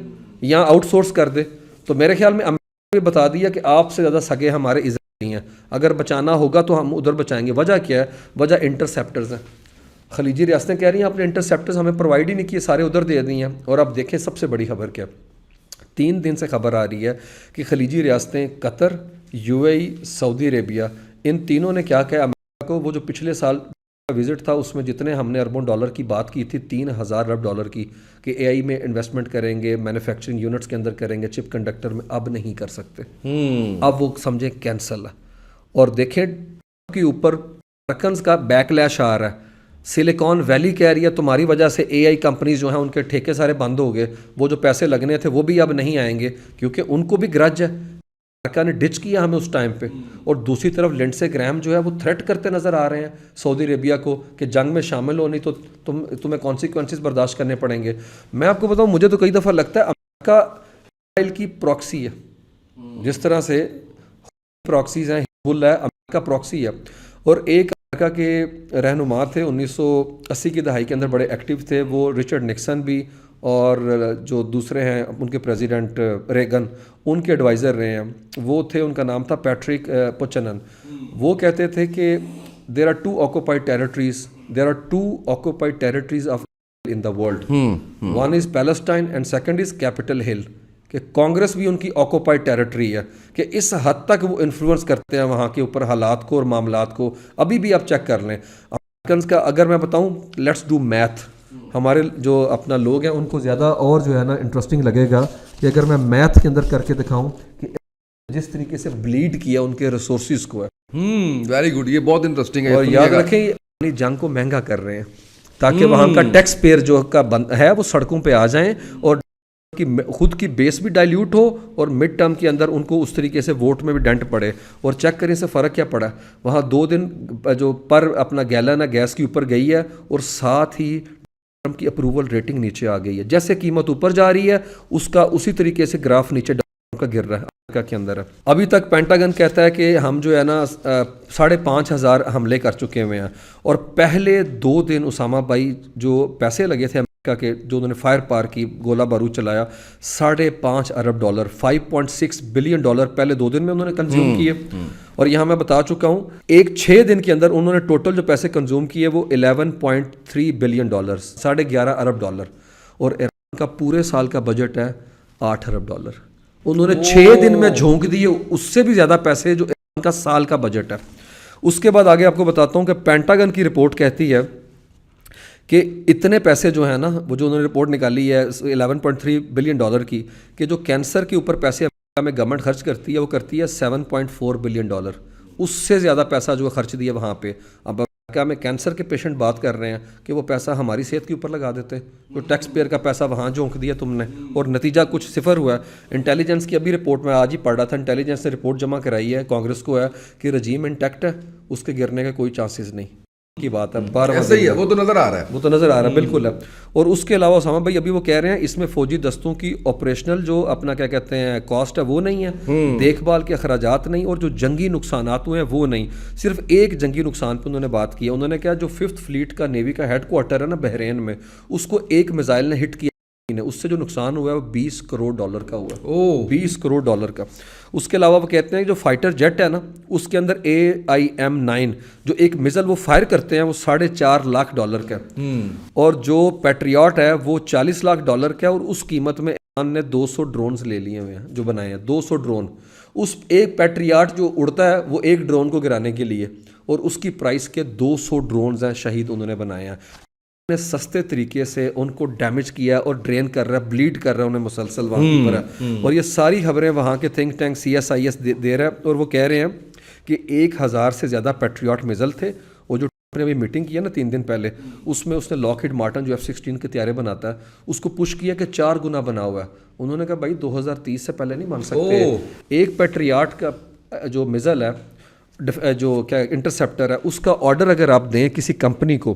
یا آؤٹ سورس کر دے۔ تو میرے خیال میں امریکہ نے بتا دیا کہ آپ سے زیادہ سگے ہمارے عزت نہیں ہیں، اگر بچانا ہوگا تو ہم ادھر بچائیں گے۔ وجہ کیا ہے؟ وجہ انٹرسیپٹرز ہیں۔ خلیجی ریاستیں کہہ رہی ہیں اپنے انٹرسیپٹرز ہمیں پرووائڈ ہی نہیں کیے، سارے ادھر دے دی ہیں۔ اور اب دیکھیں سب سے بڑی خبر کیا، 3 دن سے خبر آ رہی ہے کہ خلیجی ریاستیں قطر، UAE، سعودی عربیہ، ان تینوں نے کیا کہا کو وہ جو پچھلے سال وزٹ تھا اس میں جتنے ہم نے اربوں ڈالر کی بات کی تھی 3000 ارب ڈالر کی کہ اے آئی میں انویسٹمنٹ کریں گے, مینوفیکچرنگ یونٹس کے اندر کریں گے, چپ کنڈکٹر میں, اب نہیں کر سکتے. اب وہ سمجھیں کینسل ہے. اور دیکھیں کے اوپر رکنز کا بیک لیش آ رہا ہے. سلیکان ویلی کہہ رہی ہے تمہاری وجہ سے اے آئی کمپنیز جو ہیں ان کے ٹھیکے سارے بند ہو گئے, وہ جو پیسے لگنے تھے وہ بھی اب نہیں آئیں گے کیونکہ ان کو بھی گرج ہے, امریکہ نے ڈچ کیا ہمیں اس ٹائم پہ. اور دوسری طرف لنڈسے گرہم جو ہے وہ تھریٹ کرتے نظر آ رہے ہیں سعودی عربیہ کو کہ جنگ میں شامل ہو نہیں تو تمہیں کانسیکوینسز برداشت کرنے پڑیں گے. میں آپ کو بتاؤں مجھے تو کئی دفعہ لگتا ہے امریکہ اسرائیل کی پراکسی ہے, جس طرح سے پراکسیز ہیں حزب اللہ ہے, امریکہ پراکسی ہے. اور ایک امریکہ کے رہنما تھے 1980 کی دہائی کے اندر بڑے ایکٹیو تھے, وہ رچرڈ نکسن بھی, اور جو دوسرے ہیں ان کے پریزیڈنٹ ریگن ان کے ایڈوائزر رہے ہیں, وہ تھے, ان کا نام تھا پیٹرک پوچنن. وہ کہتے تھے کہ there are two occupied territories of in the world, one is Palestine and second is Capitol Hill. کہ کانگریس بھی ان کی آکوپائڈ ٹیریٹری ہے, کہ اس حد تک وہ انفلوئنس کرتے ہیں وہاں کے اوپر حالات کو اور معاملات کو. ابھی بھی آپ چیک کر لیں امریکنز کا, اگر میں بتاؤں لیٹس ڈو میتھ, ہمارے جو اپنا لوگ ہیں ان کو زیادہ اور جو ہے نا انٹرسٹنگ لگے گا کہ اگر میں میتھ کے اندر کر کے دکھاؤں کہ جس طریقے سے بلیڈ کیا ان کے ریسورسز کو ہے. ویری گڈ, یہ بہت انٹرسٹنگ ہے. اور یاد رکھیں یہ اپنی جنگ کو مہنگا کر رہے ہیں تاکہ وہاں کا ٹیکس پیئر جو کا ہے وہ سڑکوں پہ آ جائیں اور کہ خود کی بیس بھی ڈائلیوٹ ہو اور مڈ ٹرم کے اندر ان کو اس طریقے سے ووٹ میں بھی ڈنٹ پڑے. اور چیک کریں سے فرق کیا پڑا, وہاں 2 دن جو پر اپنا گیلن ہے گیس کے اوپر گئی ہے اور ساتھ ہی ٹرمپ کی اپروول ریٹنگ نیچے آ گئی ہے. جیسے قیمت اوپر جا رہی ہے اس کا اسی طریقے سے گراف نیچے کا گر رہا ہے امریکہ کے اندر ہے. ابھی تک پینٹاگن کہتا ہے کہ ہم جو ہے نا 5,500 حملے کر چکے ہوئے ہیں, اور پہلے 2 دن اسامہ بھائی جو پیسے لگے تھے کہ جو انہوں نے فائر پار کی, گولہ بارود چلایا, $5.5 ارب, $5.6 بلین پہلے 2 دن میں انہوں نے کنزیوم کیے. اور یہاں میں بتا چکا ہوں ایک 6 دن کے اندر انہوں نے ٹوٹل جو پیسے کنزیوم کیے وہ $11.3 بلین, $11.5 ارب. اور ایران کا پورے سال کا بجٹ ہے $8 ارب. انہوں نے 6 دن میں جھونک دیے اس سے بھی زیادہ پیسے جو ایران کا سال کا بجٹ ہے. اس کے بعد آگے آپ کو بتاتا ہوں کہ پینٹاگن کی رپورٹ کہتی ہے کہ اتنے پیسے جو ہیں نا, وہ جو انہوں نے رپورٹ نکالی ہے $11.3 بلین کی, کہ جو کینسر کے اوپر پیسے امریکہ میں گورنمنٹ خرچ کرتی ہے وہ کرتی ہے $7.4 بلین. اس سے زیادہ پیسہ جو خرچ دیا وہاں پہ. اب امریکہ میں کینسر کے پیشنٹ بات کر رہے ہیں کہ وہ پیسہ ہماری صحت کے اوپر لگا دیتے, جو ٹیکس پیئر کا پیسہ وہاں جھونک دیا تم نے, اور نتیجہ کچھ صفر ہوا ہے. انٹیلیجنس کی ابھی رپورٹ میں آج ہی پڑھ رہا تھا, انٹیلیجنس نے رپورٹ جمع کرائی ہے کانگریس کو, ہے کہ رجیم انٹیکٹ ہے, اس کے گرنے کا کوئی چانسز نہیں کی بات ہے. ایسا ہی ہے, وہ تو نظر آ رہا ہے, وہ تو نظر آ رہا ہے بالکل ہے. اور اس کے علاوہ اسامہ بھائی ابھی وہ کہہ رہے ہیں اس میں فوجی دستوں کی آپریشنل جو اپنا کیا کہتے ہیں کاسٹ ہے وہ نہیں ہے, دیکھ بھال کے اخراجات نہیں, اور جو جنگی نقصانات ہوئے ہیں وہ نہیں. صرف ایک جنگی نقصان پہ انہوں نے بات کی. انہوں نے کہا جو 5th فلیٹ کا نیوی کا ہیڈ کوارٹر ہے نا بحرین میں, اس کو ایک میزائل نے ہٹ کیا, اس سے جو نقصان ہوا ہے وہ $20 کروڑ کا ہوا ہے. $20 کروڑ کا. اس کے علاوہ وہ کہتے ہیں جو فائٹر جیٹ ہے نا اس کے اندر AIM-9 جو ایک میزل وہ فائر کرتے ہیں وہ $4.5 لاکھ کا ہے, اور جو پیٹریاٹ ہے وہ $40 لاکھ کا ہے. اور اس قیمت میں ایران نے 200 ڈرونز لے لیے ہوئے ہیں جو بنائے ہیں, 200 ڈرون. اس ایک پیٹریاٹ جو اڑتا ہے وہ ایک ڈرون کو گرانے کے لیے, اور اس کی پرائس کے 200 ڈرونز ہیں شہید انہوں نے بنائے ہیں. نے سستے طریقے سے ان کو ڈیمیج کیا اور ڈرین کر رہا ہے, بلیڈ کر رہا ہے انہیں مسلسل وہاں پر ہے. اور یہ ساری خبریں وہاں کے تھنک ٹینک CSIS دے رہا ہے, اور وہ کہہ رہے ہیں کہ 1000 سے زیادہ پیٹریاٹ میزل تھے. اور جو نے ابھی میٹنگ کی ہے نا 3 دن پہلے, اس میں اس نے لاکہیڈ مارٹن جو F-16 کے طیارے بناتا ہے اس کو پش کیا کہ 4 گنا بنا ہوا ہے. انہوں نے کہا بھائی 2030 سے پہلے نہیں بن سکتے. ایک پیٹریاٹ کا جو میزل ہے جو کیا انٹرسیپٹر ہے اس کا آرڈر اگر آپ دیں کسی کمپنی کو,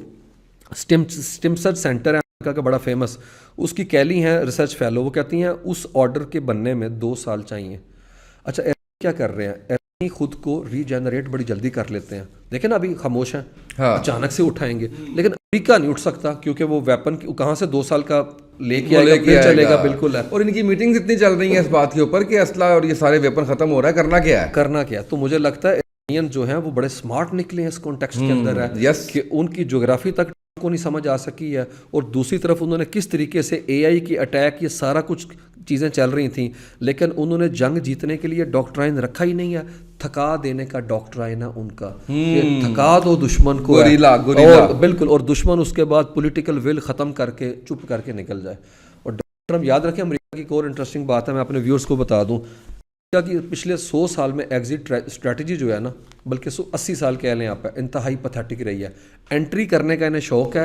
اسٹمسر سینٹر ہے امریکہ کا بڑا فیمس, اس کی کیلی ہیں ریسرچ فیلو, وہ کہتی ہیں اس آرڈر کے بننے میں 2 سال چاہیے. اچھا کیا کر رہے ہیں, ایرانی خود کو ری جنریٹ بڑی جلدی کر لیتے ہیں. دیکھیں نا ابھی خاموش ہیں, اچانک سے اٹھائیں گے, لیکن امریکہ نہیں اٹھ سکتا کیونکہ وہ ویپن کہاں سے 2 سال کا لے کے آئے گا, پھر چلے گا. بالکل ہے. اور ان کی میٹنگز اتنی چل رہی ہیں اس بات کے اوپر کہ اسلحہ اور یہ سارے ویپن ختم ہو رہا ہے, کرنا کیا ہے. تو مجھے لگتا ہے جو ہیں وہ بڑے سمارٹ نکلے ہیں اس کانٹیکسٹ کے اندر ہے کہ ان کی جغرافی تک کو نہیں سمجھ آ سکی ہے, اور دوسری طرف انہوں نے کس طریقے سے AI کی اٹیک یہ سارا کچھ چیزیں چل رہی تھیں, لیکن انہوں نے جنگ جیتنے کے لیے ڈاکٹرائن رکھا ہی نہیں ہے, تھکا دینے کا ڈاکٹرائن ہے ان کا, کہ تھکا دو دشمن کو, اور بالکل, اور دشمن اس کے بعد پولیٹیکل ول ختم کر کے چپ کر کے نکل جائے. اور ڈونلڈ ٹرمپ, یاد رکھیں امریکہ کی ایک اور انٹرسٹنگ بات ہے, میں اپنے ویورز کو بتا دوں, کہ پچھلے 100 سال میں ایگزٹ اسٹریٹجی جو ہے نا, بلکہ 80 سال کہہ لیں آپ, انتہائی پتھیٹک رہی ہے. انٹری کرنے کا انہیں شوق ہے,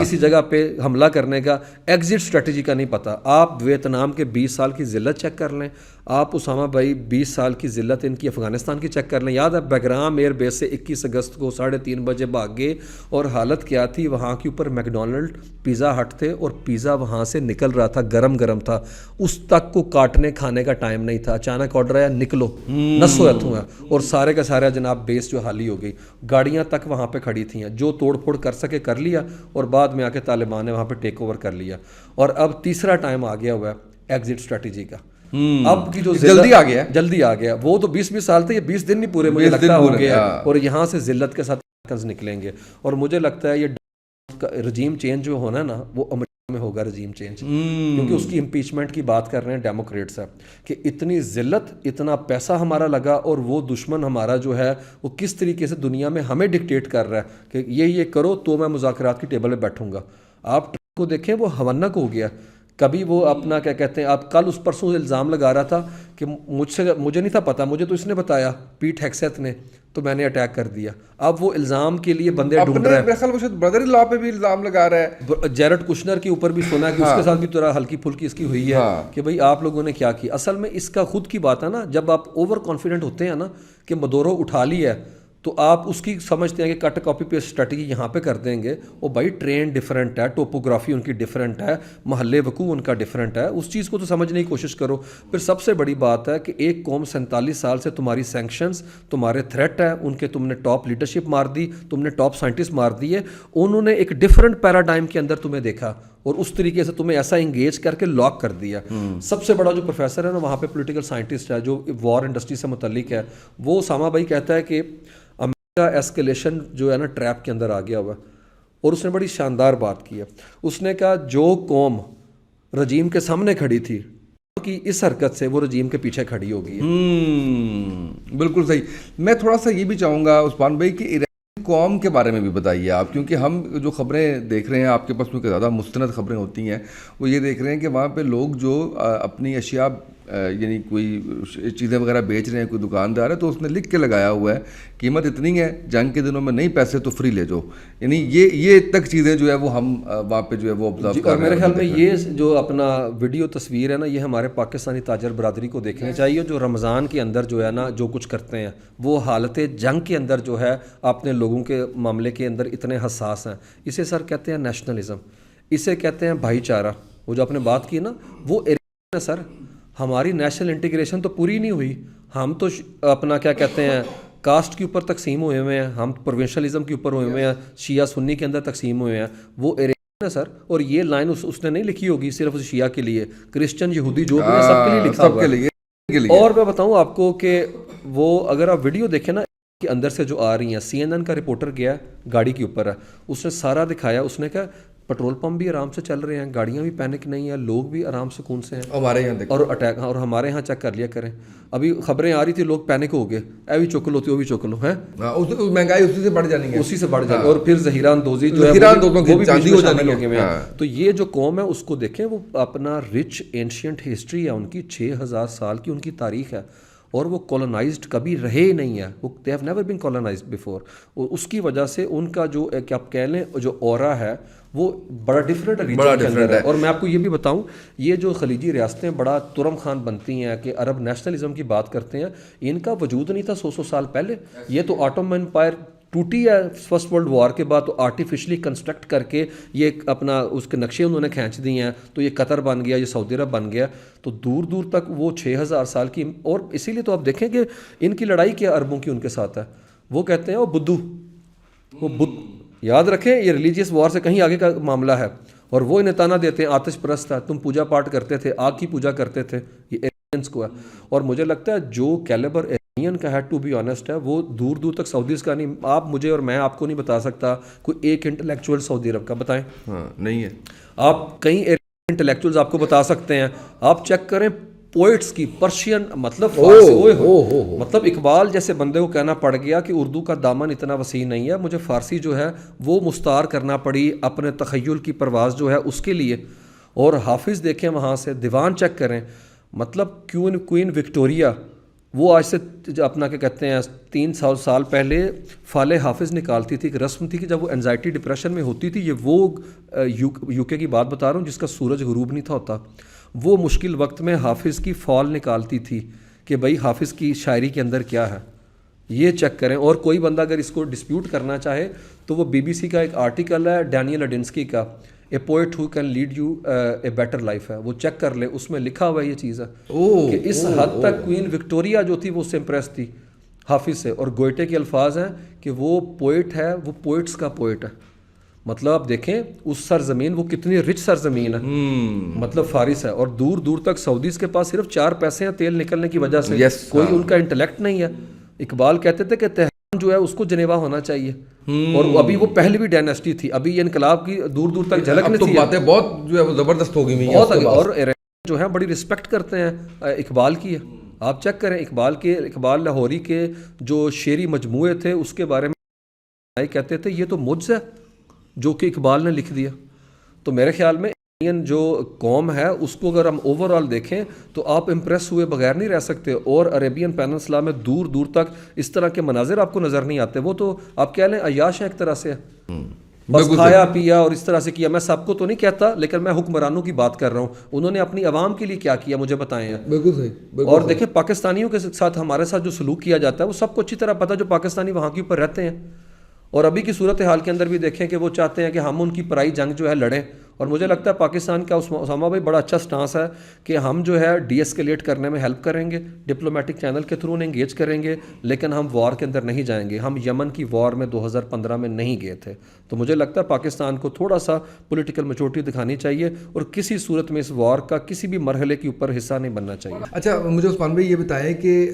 کسی جگہ پہ حملہ کرنے کا, ایگزٹ اسٹریٹجی کا نہیں پتہ. آپ ویتنام کے 20 سال کی ذلت چیک کر لیں, آپ اسامہ بھائی 20 سال کی ذلت ان کی افغانستان کی چیک کر لیں. یاد ہے بیگرام ایئر بیس سے 21 اگست کو 3:30 بجے بھاگ گئے, اور حالت کیا تھی وہاں کے اوپر میکڈونلڈ پیزا ہٹ تھے, اور پیزا وہاں سے نکل رہا تھا, گرم گرم تھا, اس تک کو کاٹنے کھانے کا ٹائم نہیں تھا. اچانک آرڈر آیا, نکلو, نسو ہے, اور سارے کا سارا جناب بیس جو حالی ہو گئی, گاڑیاں تک وہاں پہ کھڑی تھیں, جو توڑ پھوڑ کر سکے کر لیا, اور بعد میں آ کے طالبان نے وہاں پہ ٹیک اوور کر لیا. اور اب تیسرا ٹائم آ گیا ہوا ہے ایگزٹ اسٹریٹجی کا. اب کی جو جلدی آ گیا, وہ تو 20 سال تھے, یہ 20 دن نہیں پورے مجھے لگتا ہو گیا, اور یہاں سے ذلت کے ساتھ نکلیں گے. اور مجھے لگتا ہے یہ رجیم چینج جو ہونا ہے نا, وہ امریکہ میں ہوگا رجیم چینج, کیونکہ اس کی امپیچمنٹ کی بات کر رہے ہیں ڈیموکریٹس, ہے کہ اتنی ذلت, اتنا پیسہ ہمارا لگا, اور وہ دشمن ہمارا جو ہے وہ کس طریقے سے دنیا میں ہمیں ڈکٹیٹ کر رہا ہے کہ یہ کرو تو میں مذاکرات کی ٹیبل پہ بیٹھوں گا. آپ ٹرمپ کو دیکھیں, وہ ہونک ہو گیا. کبھی وہ اپنا کیا کہتے ہیں, آپ کل اس پرسوں الزام لگا رہا تھا کہ مجھے نہیں تھا پتا, مجھے تو اس نے بتایا, پیٹ ہیگسیت نے, تو میں نے اٹیک کر دیا. اب وہ الزام کے لیے بندے ڈھونڈ رہے ہیں. وہ برادر ان لا پہ بھی الزام لگا رہا ہے, جیرڈ کشنر کے اوپر بھی سنا کہ اس کے ساتھ بھی تھوڑا ہلکی پھلکی اس کی ہوئی ہے, کہ بھئی آپ لوگوں نے کیا کی. اصل میں اس کا خود کی بات ہے نا, جب آپ اوور کانفیڈنٹ ہوتے ہیں نا کہ مدورو اٹھا لی ہے, تو آپ اس کی سمجھتے ہیں کہ کٹ کاپی پیسٹ اسٹریٹجی یہاں پہ کر دیں گے. وہ بھائی ٹرین ڈیفرنٹ ہے, ٹوپوگرافی ان کی ڈیفرنٹ ہے, محلے وقوع ان کا ڈیفرنٹ ہے, اس چیز کو تو سمجھنے کی کوشش کرو. پھر سب سے بڑی بات ہے کہ ایک قوم 47 سال سے تمہاری سینکشنز, تمہارے تھریٹ ہے, ان کے تم نے ٹاپ لیڈرشپ مار دی, تم نے ٹاپ سائنٹسٹ مار دیے, انہوں نے ایک ڈیفرنٹ پیراڈائم کے اندر تمہیں دیکھا, اور اس طریقے سے تمہیں ایسا انگیج کر کے لاک کر دیا. سب سے بڑا جو پروفیسر ہے نا وہاں پہ پولیٹیکل سائنٹسٹ ہے, جو وار انڈسٹری سے متعلق ہے, وہ اسامہ بھائی کہتا ہے کہ کا ایسکیلیشن جو ہے نا ٹریپ کے اندر آ گیا ہوا ہے. اور اس نے بڑی شاندار بات کی ہے, اس نے کہا جو قوم رجیم کے سامنے کھڑی تھی کہ اس حرکت سے وہ رجیم کے پیچھے کھڑی ہوگی. بالکل صحیح. میں تھوڑا سا یہ بھی چاہوں گا عثمان بھائی کہ ایرانی قوم کے بارے میں بھی بتائیے آپ, کیونکہ ہم جو خبریں دیکھ رہے ہیں آپ کے پاس کیونکہ زیادہ مستند خبریں ہوتی ہیں, وہ یہ دیکھ رہے ہیں کہ وہاں پہ لوگ جو اپنی اشیاء یعنی کوئی چیزیں وغیرہ بیچ رہے ہیں, کوئی دکاندار ہے تو اس نے لکھ کے لگایا ہوا ہے قیمت اتنی ہے, جنگ کے دنوں میں نہیں پیسے تو فری لے جاؤ. یعنی یہ تک چیزیں جو ہے وہ ہم وہاں پہ جو ہے وہ آبزرو کر رہے ہیں. اور میرے خیال میں یہ جو اپنا ویڈیو تصویر ہے نا, یہ ہمارے پاکستانی تاجر برادری کو دیکھنا چاہیے, جو رمضان کے اندر جو ہے نا جو کچھ کرتے ہیں, وہ حالت جنگ کے اندر جو ہے اپنے لوگوں کے معاملے کے اندر اتنے حساس ہیں. اسے سر کہتے ہیں نیشنلزم, اسے کہتے ہیں بھائی چارہ. وہ جو آپ نے بات کی نا, وہ ہے سر, ہماری نیشنل انٹیگریشن تو پوری نہیں ہوئی. ہم تو اپنا کیا کہتے ہیں کاسٹ کے اوپر تقسیم ہوئے ہوئے ہیں, ہم پروونشلزم کے اوپر ہوئے ہوئے ہیں, شیعہ سنی کے اندر تقسیم ہوئے ہیں. وہ ہے سر, اور یہ لائن اس نے نہیں لکھی ہوگی صرف اس شیعہ کے لیے, کرسچن یہودی جو بھی ہے سب کے لیے لکھا ہوا ہے. اور میں بتاؤں آپ کو کہ وہ اگر آپ ویڈیو دیکھیں نا کے اندر سے جو آ رہی ہیں, CNN کا رپورٹر گیا, گاڑی کے اوپر ہے, اس نے سارا دکھایا. اس نے کہا پیٹرول پمپ بھی آرام سے چل رہے ہیں, گاڑیاں بھی پینک نہیں ہیں, لوگ بھی آرام سکون سے ہیں, ہمارے یہاں اور اٹیک, اور ہمارے یہاں چیک کر لیا کریں. ابھی خبریں آ رہی تھی لوگ پینک ہو گئے, اے بھی چک لو تو وہ بھی چک لو, ہے مہنگائی اسی سے بڑھ جانی ہے, اسی سے بڑھ جائے. اور پھر ذخیرہ اندوزی جو ہے وہ بھی چاندی ہو جانے لگے ہوئے ہیں. تو یہ جو قوم ہے اس کو دیکھیں, وہ اپنا رچ اینشینٹ ہسٹری ہے ان کی, 6000 سال کی ان کی تاریخ ہے, اور وہ کولونائزڈ کبھی رہے ہی نہیں ہے, وہ they have never been colonized before. اور اس کی وجہ سے ان کا جو کہ آپ کہہ لیں جو اورا ہے وہ بڑا ڈفرینٹ ہے. اور میں آپ کو یہ بھی بتاؤں, یہ جو خلیجی ریاستیں بڑا ترم خان بنتی ہیں کہ عرب نیشنلزم کی بات کرتے ہیں, ان کا وجود نہیں تھا 100 سال پہلے. یہ تو آٹومن امپائر ٹوٹی ہے فرسٹ ورلڈ وار کے بعد, تو آرٹیفیشلی کنسٹرکٹ کر کے یہ اپنا اس کے نقشے انہوں نے کھینچ دیے ہیں, تو یہ قطر بن گیا, یہ سعودی عرب بن گیا. تو دور دور تک وہ 6000 سال کی, اور اسی لیے تو آپ دیکھیں کہ ان کی لڑائی کیا عربوں کی ان کے ساتھ ہے. وہ کہتے ہیں وہ بدھو, وہ یاد رکھیں یہ ریلیجیس وار سے کہیں آگے کا معاملہ ہے. اور وہ انہیں تانا دیتے ہیں آتش پرست ہے, تم پوجا پاٹ کرتے تھے, آگ کی پوجا کرتے تھے, یہ ایرینز کو ہے. اور مجھے لگتا ہے جو کیلیبر ایرینین کا ہے, ٹو بی آنیسٹ ہے, وہ دور دور تک سعودیز کا نہیں. آپ مجھے اور میں آپ کو نہیں بتا سکتا کوئی ایک انٹلیکچوئل سعودی عرب کا, بتائیں. نہیں ہے. آپ کئی انٹلیکچوئلز آپ کو بتا سکتے ہیں. آپ چیک کریں پوئٹس کی پرشین مطلب فارسی مطلب اقبال جیسے بندے کو کہنا پڑ گیا کہ اردو کا دامن اتنا وسیع نہیں ہے, مجھے فارسی جو ہے وہ مستعار کرنا پڑی اپنے تخیل کی پرواز جو ہے اس کے لیے. اور حافظ دیکھیں وہاں سے دیوان چیک کریں, مطلب کوئین وکٹوریا وہ آج سے اپنا کیا کہتے ہیں 300 سال پہلے فال حافظ نکالتی تھی. ایک رسم تھی کہ جب وہ انزائٹی ڈپریشن میں ہوتی تھی, یہ وہ یو کے کی بات بتا رہا ہوں جس کا سورج غروب نہیں تھا ہوتا, وہ مشکل وقت میں حافظ کی فال نکالتی تھی کہ بھائی حافظ کی شاعری کے اندر کیا ہے, یہ چیک کریں. اور کوئی بندہ اگر اس کو ڈسپیوٹ کرنا چاہے تو وہ بی بی سی کا ایک آرٹیکل ہے ڈینیل اڈنسکی کا, a poet who can lead you a better life ہے, وہ چیک کر لے, اس میں لکھا ہوا یہ چیز ہے کہ اس حد تک کوئین وکٹوریا جو تھی وہ اس سے امپریس تھی حافظ سے. اور گوئٹے کے الفاظ ہیں کہ وہ پوئٹ ہے, وہ پوئٹس کا پوئٹ ہے. مطلب آپ دیکھیں اس سرزمین وہ کتنی رچ سرزمین ہے, مطلب فارس ہے, اور دور دور تک سعودیز کے پاس صرف 4 پیسے ہیں تیل نکلنے کی وجہ سے, کوئی ان کا انٹلیکٹ نہیں ہے. اقبال کہتے تھے کہ تہران جو ہے اس کو جنیوا ہونا چاہیے, اور ابھی وہ پہلوی ڈائنیسٹی تھی, ابھی یہ انقلاب کی دور دور تک جھلک نہیں تھی, باتیں بہت جو ہے وہ زبردست ہو گئی بہت. اور جو ہے بڑی رسپیکٹ کرتے ہیں اقبال کی ہے. آپ چیک کریں اقبال لاہوری کے جو شعری مجموعے تھے اس کے بارے میں کہتے تھے یہ تو مجھ ہے جو کہ اقبال نے لکھ دیا. تو میرے خیال میں انڈین جو قوم ہے اس کو اگر ہم اوور آل دیکھیں تو آپ امپریس ہوئے بغیر نہیں رہ سکتے. اور عربین پیننسلا میں دور دور تک اس طرح کے مناظر آپ کو نظر نہیں آتے, وہ تو آپ کہہ لیں عیاش ہیں ایک طرح سے, بس کھایا پیا اور اس طرح سے کیا. میں سب کو تو نہیں کہتا لیکن میں حکمرانوں کی بات کر رہا ہوں, انہوں نے اپنی عوام کے لیے کیا کیا مجھے بتائیں. بالکل صحیح. اور دیکھیں پاکستانیوں کے ساتھ ہمارے ساتھ جو سلوک کیا جاتا ہے وہ سب کو اچھی طرح پتہ, جو پاکستانی وہاں کے اوپر رہتے ہیں. اور ابھی کی صورتحال کے اندر بھی دیکھیں کہ وہ چاہتے ہیں کہ ہم ان کی پرائی جنگ جو ہے لڑیں. اور مجھے لگتا ہے پاکستان کا اسامہ بھائی بڑا اچھا سٹانس ہے کہ ہم جو ہے ڈی ایسکیلیٹ کرنے میں ہیلپ کریں گے, ڈپلومیٹک چینل کے تھرو انہیں انگیج کریں گے, لیکن ہم وار کے اندر نہیں جائیں گے. ہم یمن کی وار میں 2015 میں نہیں گئے تھے. تو مجھے لگتا ہے پاکستان کو تھوڑا سا پولیٹیکل میچورٹی دکھانی چایے اور کسی صورت میں اس وار کا کسی بھی مرحلے کے اوپر حصہ نہیں بننا چاہیے. اچھا مجھے عثمان بھائی یہ بتائیں کہ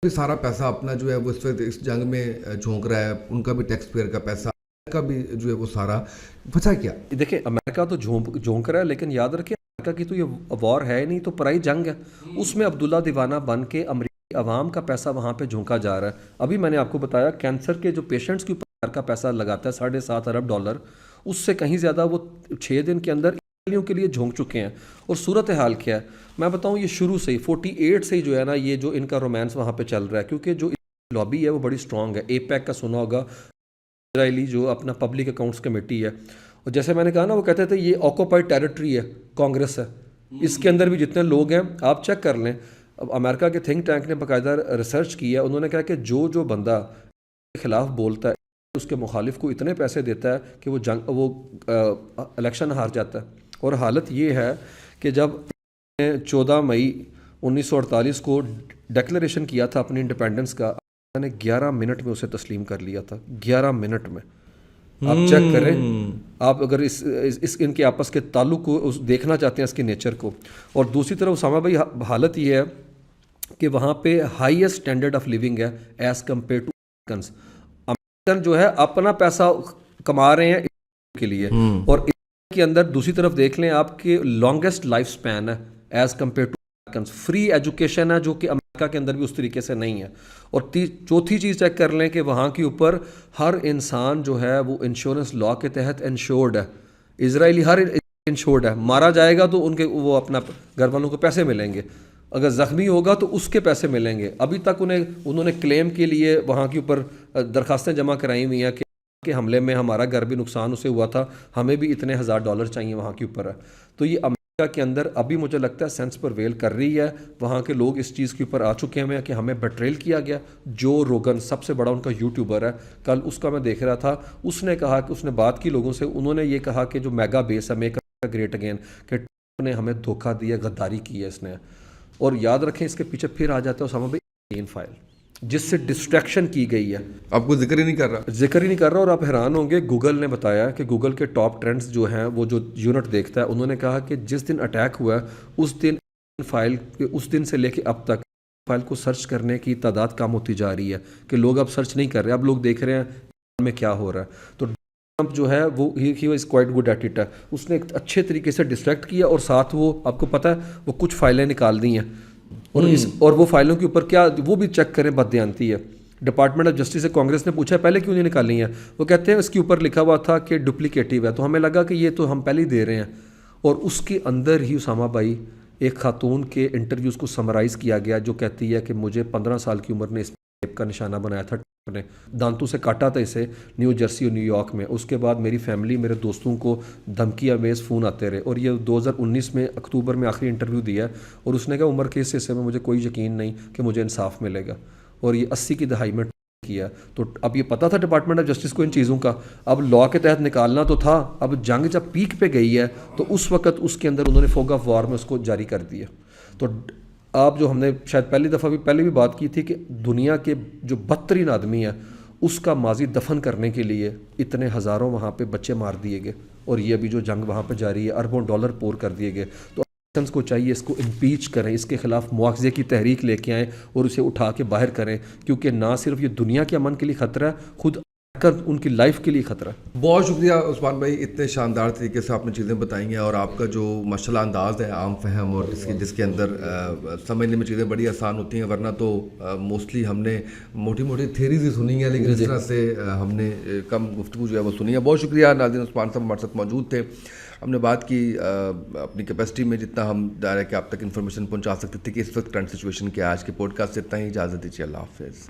سارا پیسہ اپنا جو ہے وہ اس وقت اس جنگ میں جھونک رہا ہے, ان کا بھی ٹیکس پیئر کا پیسہ کا بھی جو ہے وہ سارا بچا کیا. دیکھیں امریکہ تو جھونک رہا ہے, لیکن یاد رکھیں امریکہ کی تو یہ وار ہے نہیں, تو پرائی جنگ ہے. اس میں عبداللہ دیوانہ بن کے امریکی عوام کا پیسہ وہاں پہ جھونکا جا رہا ہے. ابھی میں نے آپ کو بتایا کینسر کے جو پیشنٹس کے اوپر کا پیسہ لگاتا ہے $7.5 ارب, اس سے کہیں زیادہ وہ 6 دن کے اندر کے لیے جھونک چکے ہیں. اور صورتحال کیا ہے میں بتاؤں, یہ شروع سے ہی 48 سے ہی جو ہے نا یہ جو ان کا رومانس وہاں پہ چل رہا ہے, کیونکہ جو لابی ہے وہ بڑی سٹرونگ ہے. اے پیک کا سنا ہوگا, اسرائیلی جو اپنا پبلک اکاؤنٹس کمیٹی ہے, اور جیسے میں نے کہا نا وہ کہتے تھے یہ آکوپائڈ ٹیریٹری ہے, کانگریس ہے, اس کے اندر بھی جتنے لوگ ہیں آپ چیک کر لیں. اب امریکہ کے تھنک ٹینک نے باقاعدہ ریسرچ کی ہے, انہوں نے کہا کہ جو بندہ کے خلاف بولتا ہے اس کے مخالف کو اتنے پیسے دیتا ہے کہ وہ الیکشن ہار جاتا ہے. اور حالت یہ ہے کہ جب 14 مئی 1948 کو ڈیکلریشن کیا تھا اپنی انڈیپینڈنس کا, میں نے 11 منٹ میں اسے تسلیم کر لیا تھا. 11 منٹ میں آپ چیک کریں, آپ اگر اس ان کے آپس کے تعلق کو دیکھنا چاہتے ہیں اس کے نیچر کو. اور دوسری طرف اسامہ بھائی حالت یہ ہے کہ وہاں پہ ہائیسٹ اسٹینڈرڈ آف لیونگ ہے as compare to Americans. American جو ہے اپنا پیسہ کما رہے ہیں کے لیے, اور کے اندر دوسری طرف دیکھ لیں آپ کے لانگسٹ لائف سپین ہے as compare to Americans. Free education ہے جو کہ امریکہ کے اندر بھی اس طریقے سے نہیں ہے. اور چوتھی چیز چیک کر لیں کہ وہاں کے اوپر ہر انسان جو ہے وہ انشورنس لا کے تحت انشورڈ ہے. اسرائیلی ہر انشورڈ ہے, مارا جائے گا تو ان کے وہ اپنا گھر والوں کو پیسے ملیں گے, اگر زخمی ہوگا تو اس کے پیسے ملیں گے. ابھی تک انہوں نے کلیم کے لیے وہاں کے اوپر درخواستیں جمع کرائی ہوئی ہیں کہ حملے میں ہمارا گھر بھی نقصان اسے ہوا تھا, ہمیں بھی اتنے $1000 چاہیے وہاں کے اوپر ہے. تو یہ امریکہ کے اندر ابھی مجھے لگتا ہے سینس پر ویل کر رہی ہے. وہاں کے لوگ اس چیز کے اوپر آ چکے ہیں کہ ہمیں بیٹریل کیا گیا. جو روگن سب سے بڑا ان کا یوٹیوبر ہے, کل اس کا میں دیکھ رہا تھا, اس نے کہا کہ اس نے بات کی لوگوں سے, انہوں نے یہ کہا کہ جو میگا بیس ہے میک گریٹ اگین, کہ نے ہمیں دھوکہ دیا, غداری کی ہے اس نے. اور یاد رکھیں اس کے پیچھے پھر آ جاتا ہے اسامہ بھائی فائل جس سے ڈسٹریکشن کی گئی ہے. آپ کو ذکر ہی نہیں کر رہا. اور آپ حیران ہوں گے, گوگل نے بتایا کہ گوگل کے ٹاپ ٹرینڈز جو ہیں وہ جو یونٹ دیکھتا ہے, انہوں نے کہا کہ جس دن اٹیک ہوا ہے اس دن سے لے کے اب تک فائل کو سرچ کرنے کی تعداد کم ہوتی جا رہی ہے, کہ لوگ اب سرچ نہیں کر رہے, اب لوگ دیکھ رہے ہیں میں کیا ہو رہا ہے. تو ٹرمپ جو ہے وہ ہی was quite good at it ہے. اس نے ایک اچھے طریقے سے ڈسٹریکٹ کیا اور ساتھ وہ آپ کو پتہ ہے وہ کچھ فائلیں نکال دی ہیں اور وہ فائلوں کے اوپر کیا وہ بھی چیک کریں بددیانتی ہے. ڈپارٹمنٹ آف جسٹس سے کانگریس نے پوچھا پہلے کیوں نہیں نکالی ہیں, وہ کہتے ہیں اس کے اوپر لکھا ہوا تھا کہ ڈپلیکیٹیو ہے, تو ہمیں لگا کہ یہ تو ہم پہلے ہی دے رہے ہیں. اور اس کے اندر ہی اسامہ بھائی ایک خاتون کے انٹرویوز کو سمرائز کیا گیا جو کہتی ہے کہ مجھے 15 سال کی عمر نے اس ریپ کا نشانہ بنایا تھا, نے دانتوں سے کاٹا تھا اسے نیو جرسی اور نیو یارک میں. اس کے بعد میری فیملی میرے دوستوں کو دھمکی امیز فون آتے رہے, اور یہ 2019 میں اکتوبر میں آخری انٹرویو دیا ہے, اور اس نے کہا عمر کے اس حصے میں مجھے کوئی یقین نہیں کہ مجھے انصاف ملے گا, اور یہ 80 کی دہائی میں کیا. تو اب یہ پتہ تھا ڈپارٹمنٹ آف جسٹس کو ان چیزوں کا, اب لا کے تحت نکالنا تو تھا. اب جنگ جب پیک پہ گئی ہے تو اس وقت اس کے اندر انہوں نے فوگ آف وار میں اس کو جاری کر دیا. تو آپ جو ہم نے شاید پہلے بھی بات کی تھی کہ دنیا کے جو بدترین آدمی ہے اس کا ماضی دفن کرنے کے لیے اتنے ہزاروں وہاں پہ بچے مار دیے گئے, اور یہ ابھی جو جنگ وہاں پہ جاری ہے اربوں ڈالر پور کر دیے گئے. تو کو چاہیے اس کو امپیچ کریں, اس کے خلاف مواخذے کی تحریک لے کے آئیں اور اسے اٹھا کے باہر کریں, کیونکہ نہ صرف یہ دنیا کے امن کے لیے خطرہ ہے, خود ان کی لائف کے لیے خطرہ ہے. بہت شکریہ عثمان بھائی, اتنے شاندار طریقے سے آپ نے چیزیں بتائی ہیں, اور آپ کا جو ماشاءاللہ انداز ہے عام فہم اور جس کے اندر سمجھنے میں چیزیں بڑی آسان ہوتی ہیں, ورنہ تو موسٹلی ہم نے موٹی موٹی تھیریز ہی سنی ہیں, لیکن اس طرح سے ہم نے کم گفتگو جو ہے وہ سنی ہے. بہت شکریہ. ناظرین, عثمان صاحب ہمارے ساتھ موجود تھے, ہم نے بات کی اپنی کیپیسٹی میں جتنا ہم دائرہ کہ آپ تک انفارمیشن پہنچا سکتے تھے کہ اس وقت کرنٹ سچویشن کیا ہے. آج کے پوڈ کاسٹ سے اتنا ہی, اجازت دیجیے, اللہ حافظ.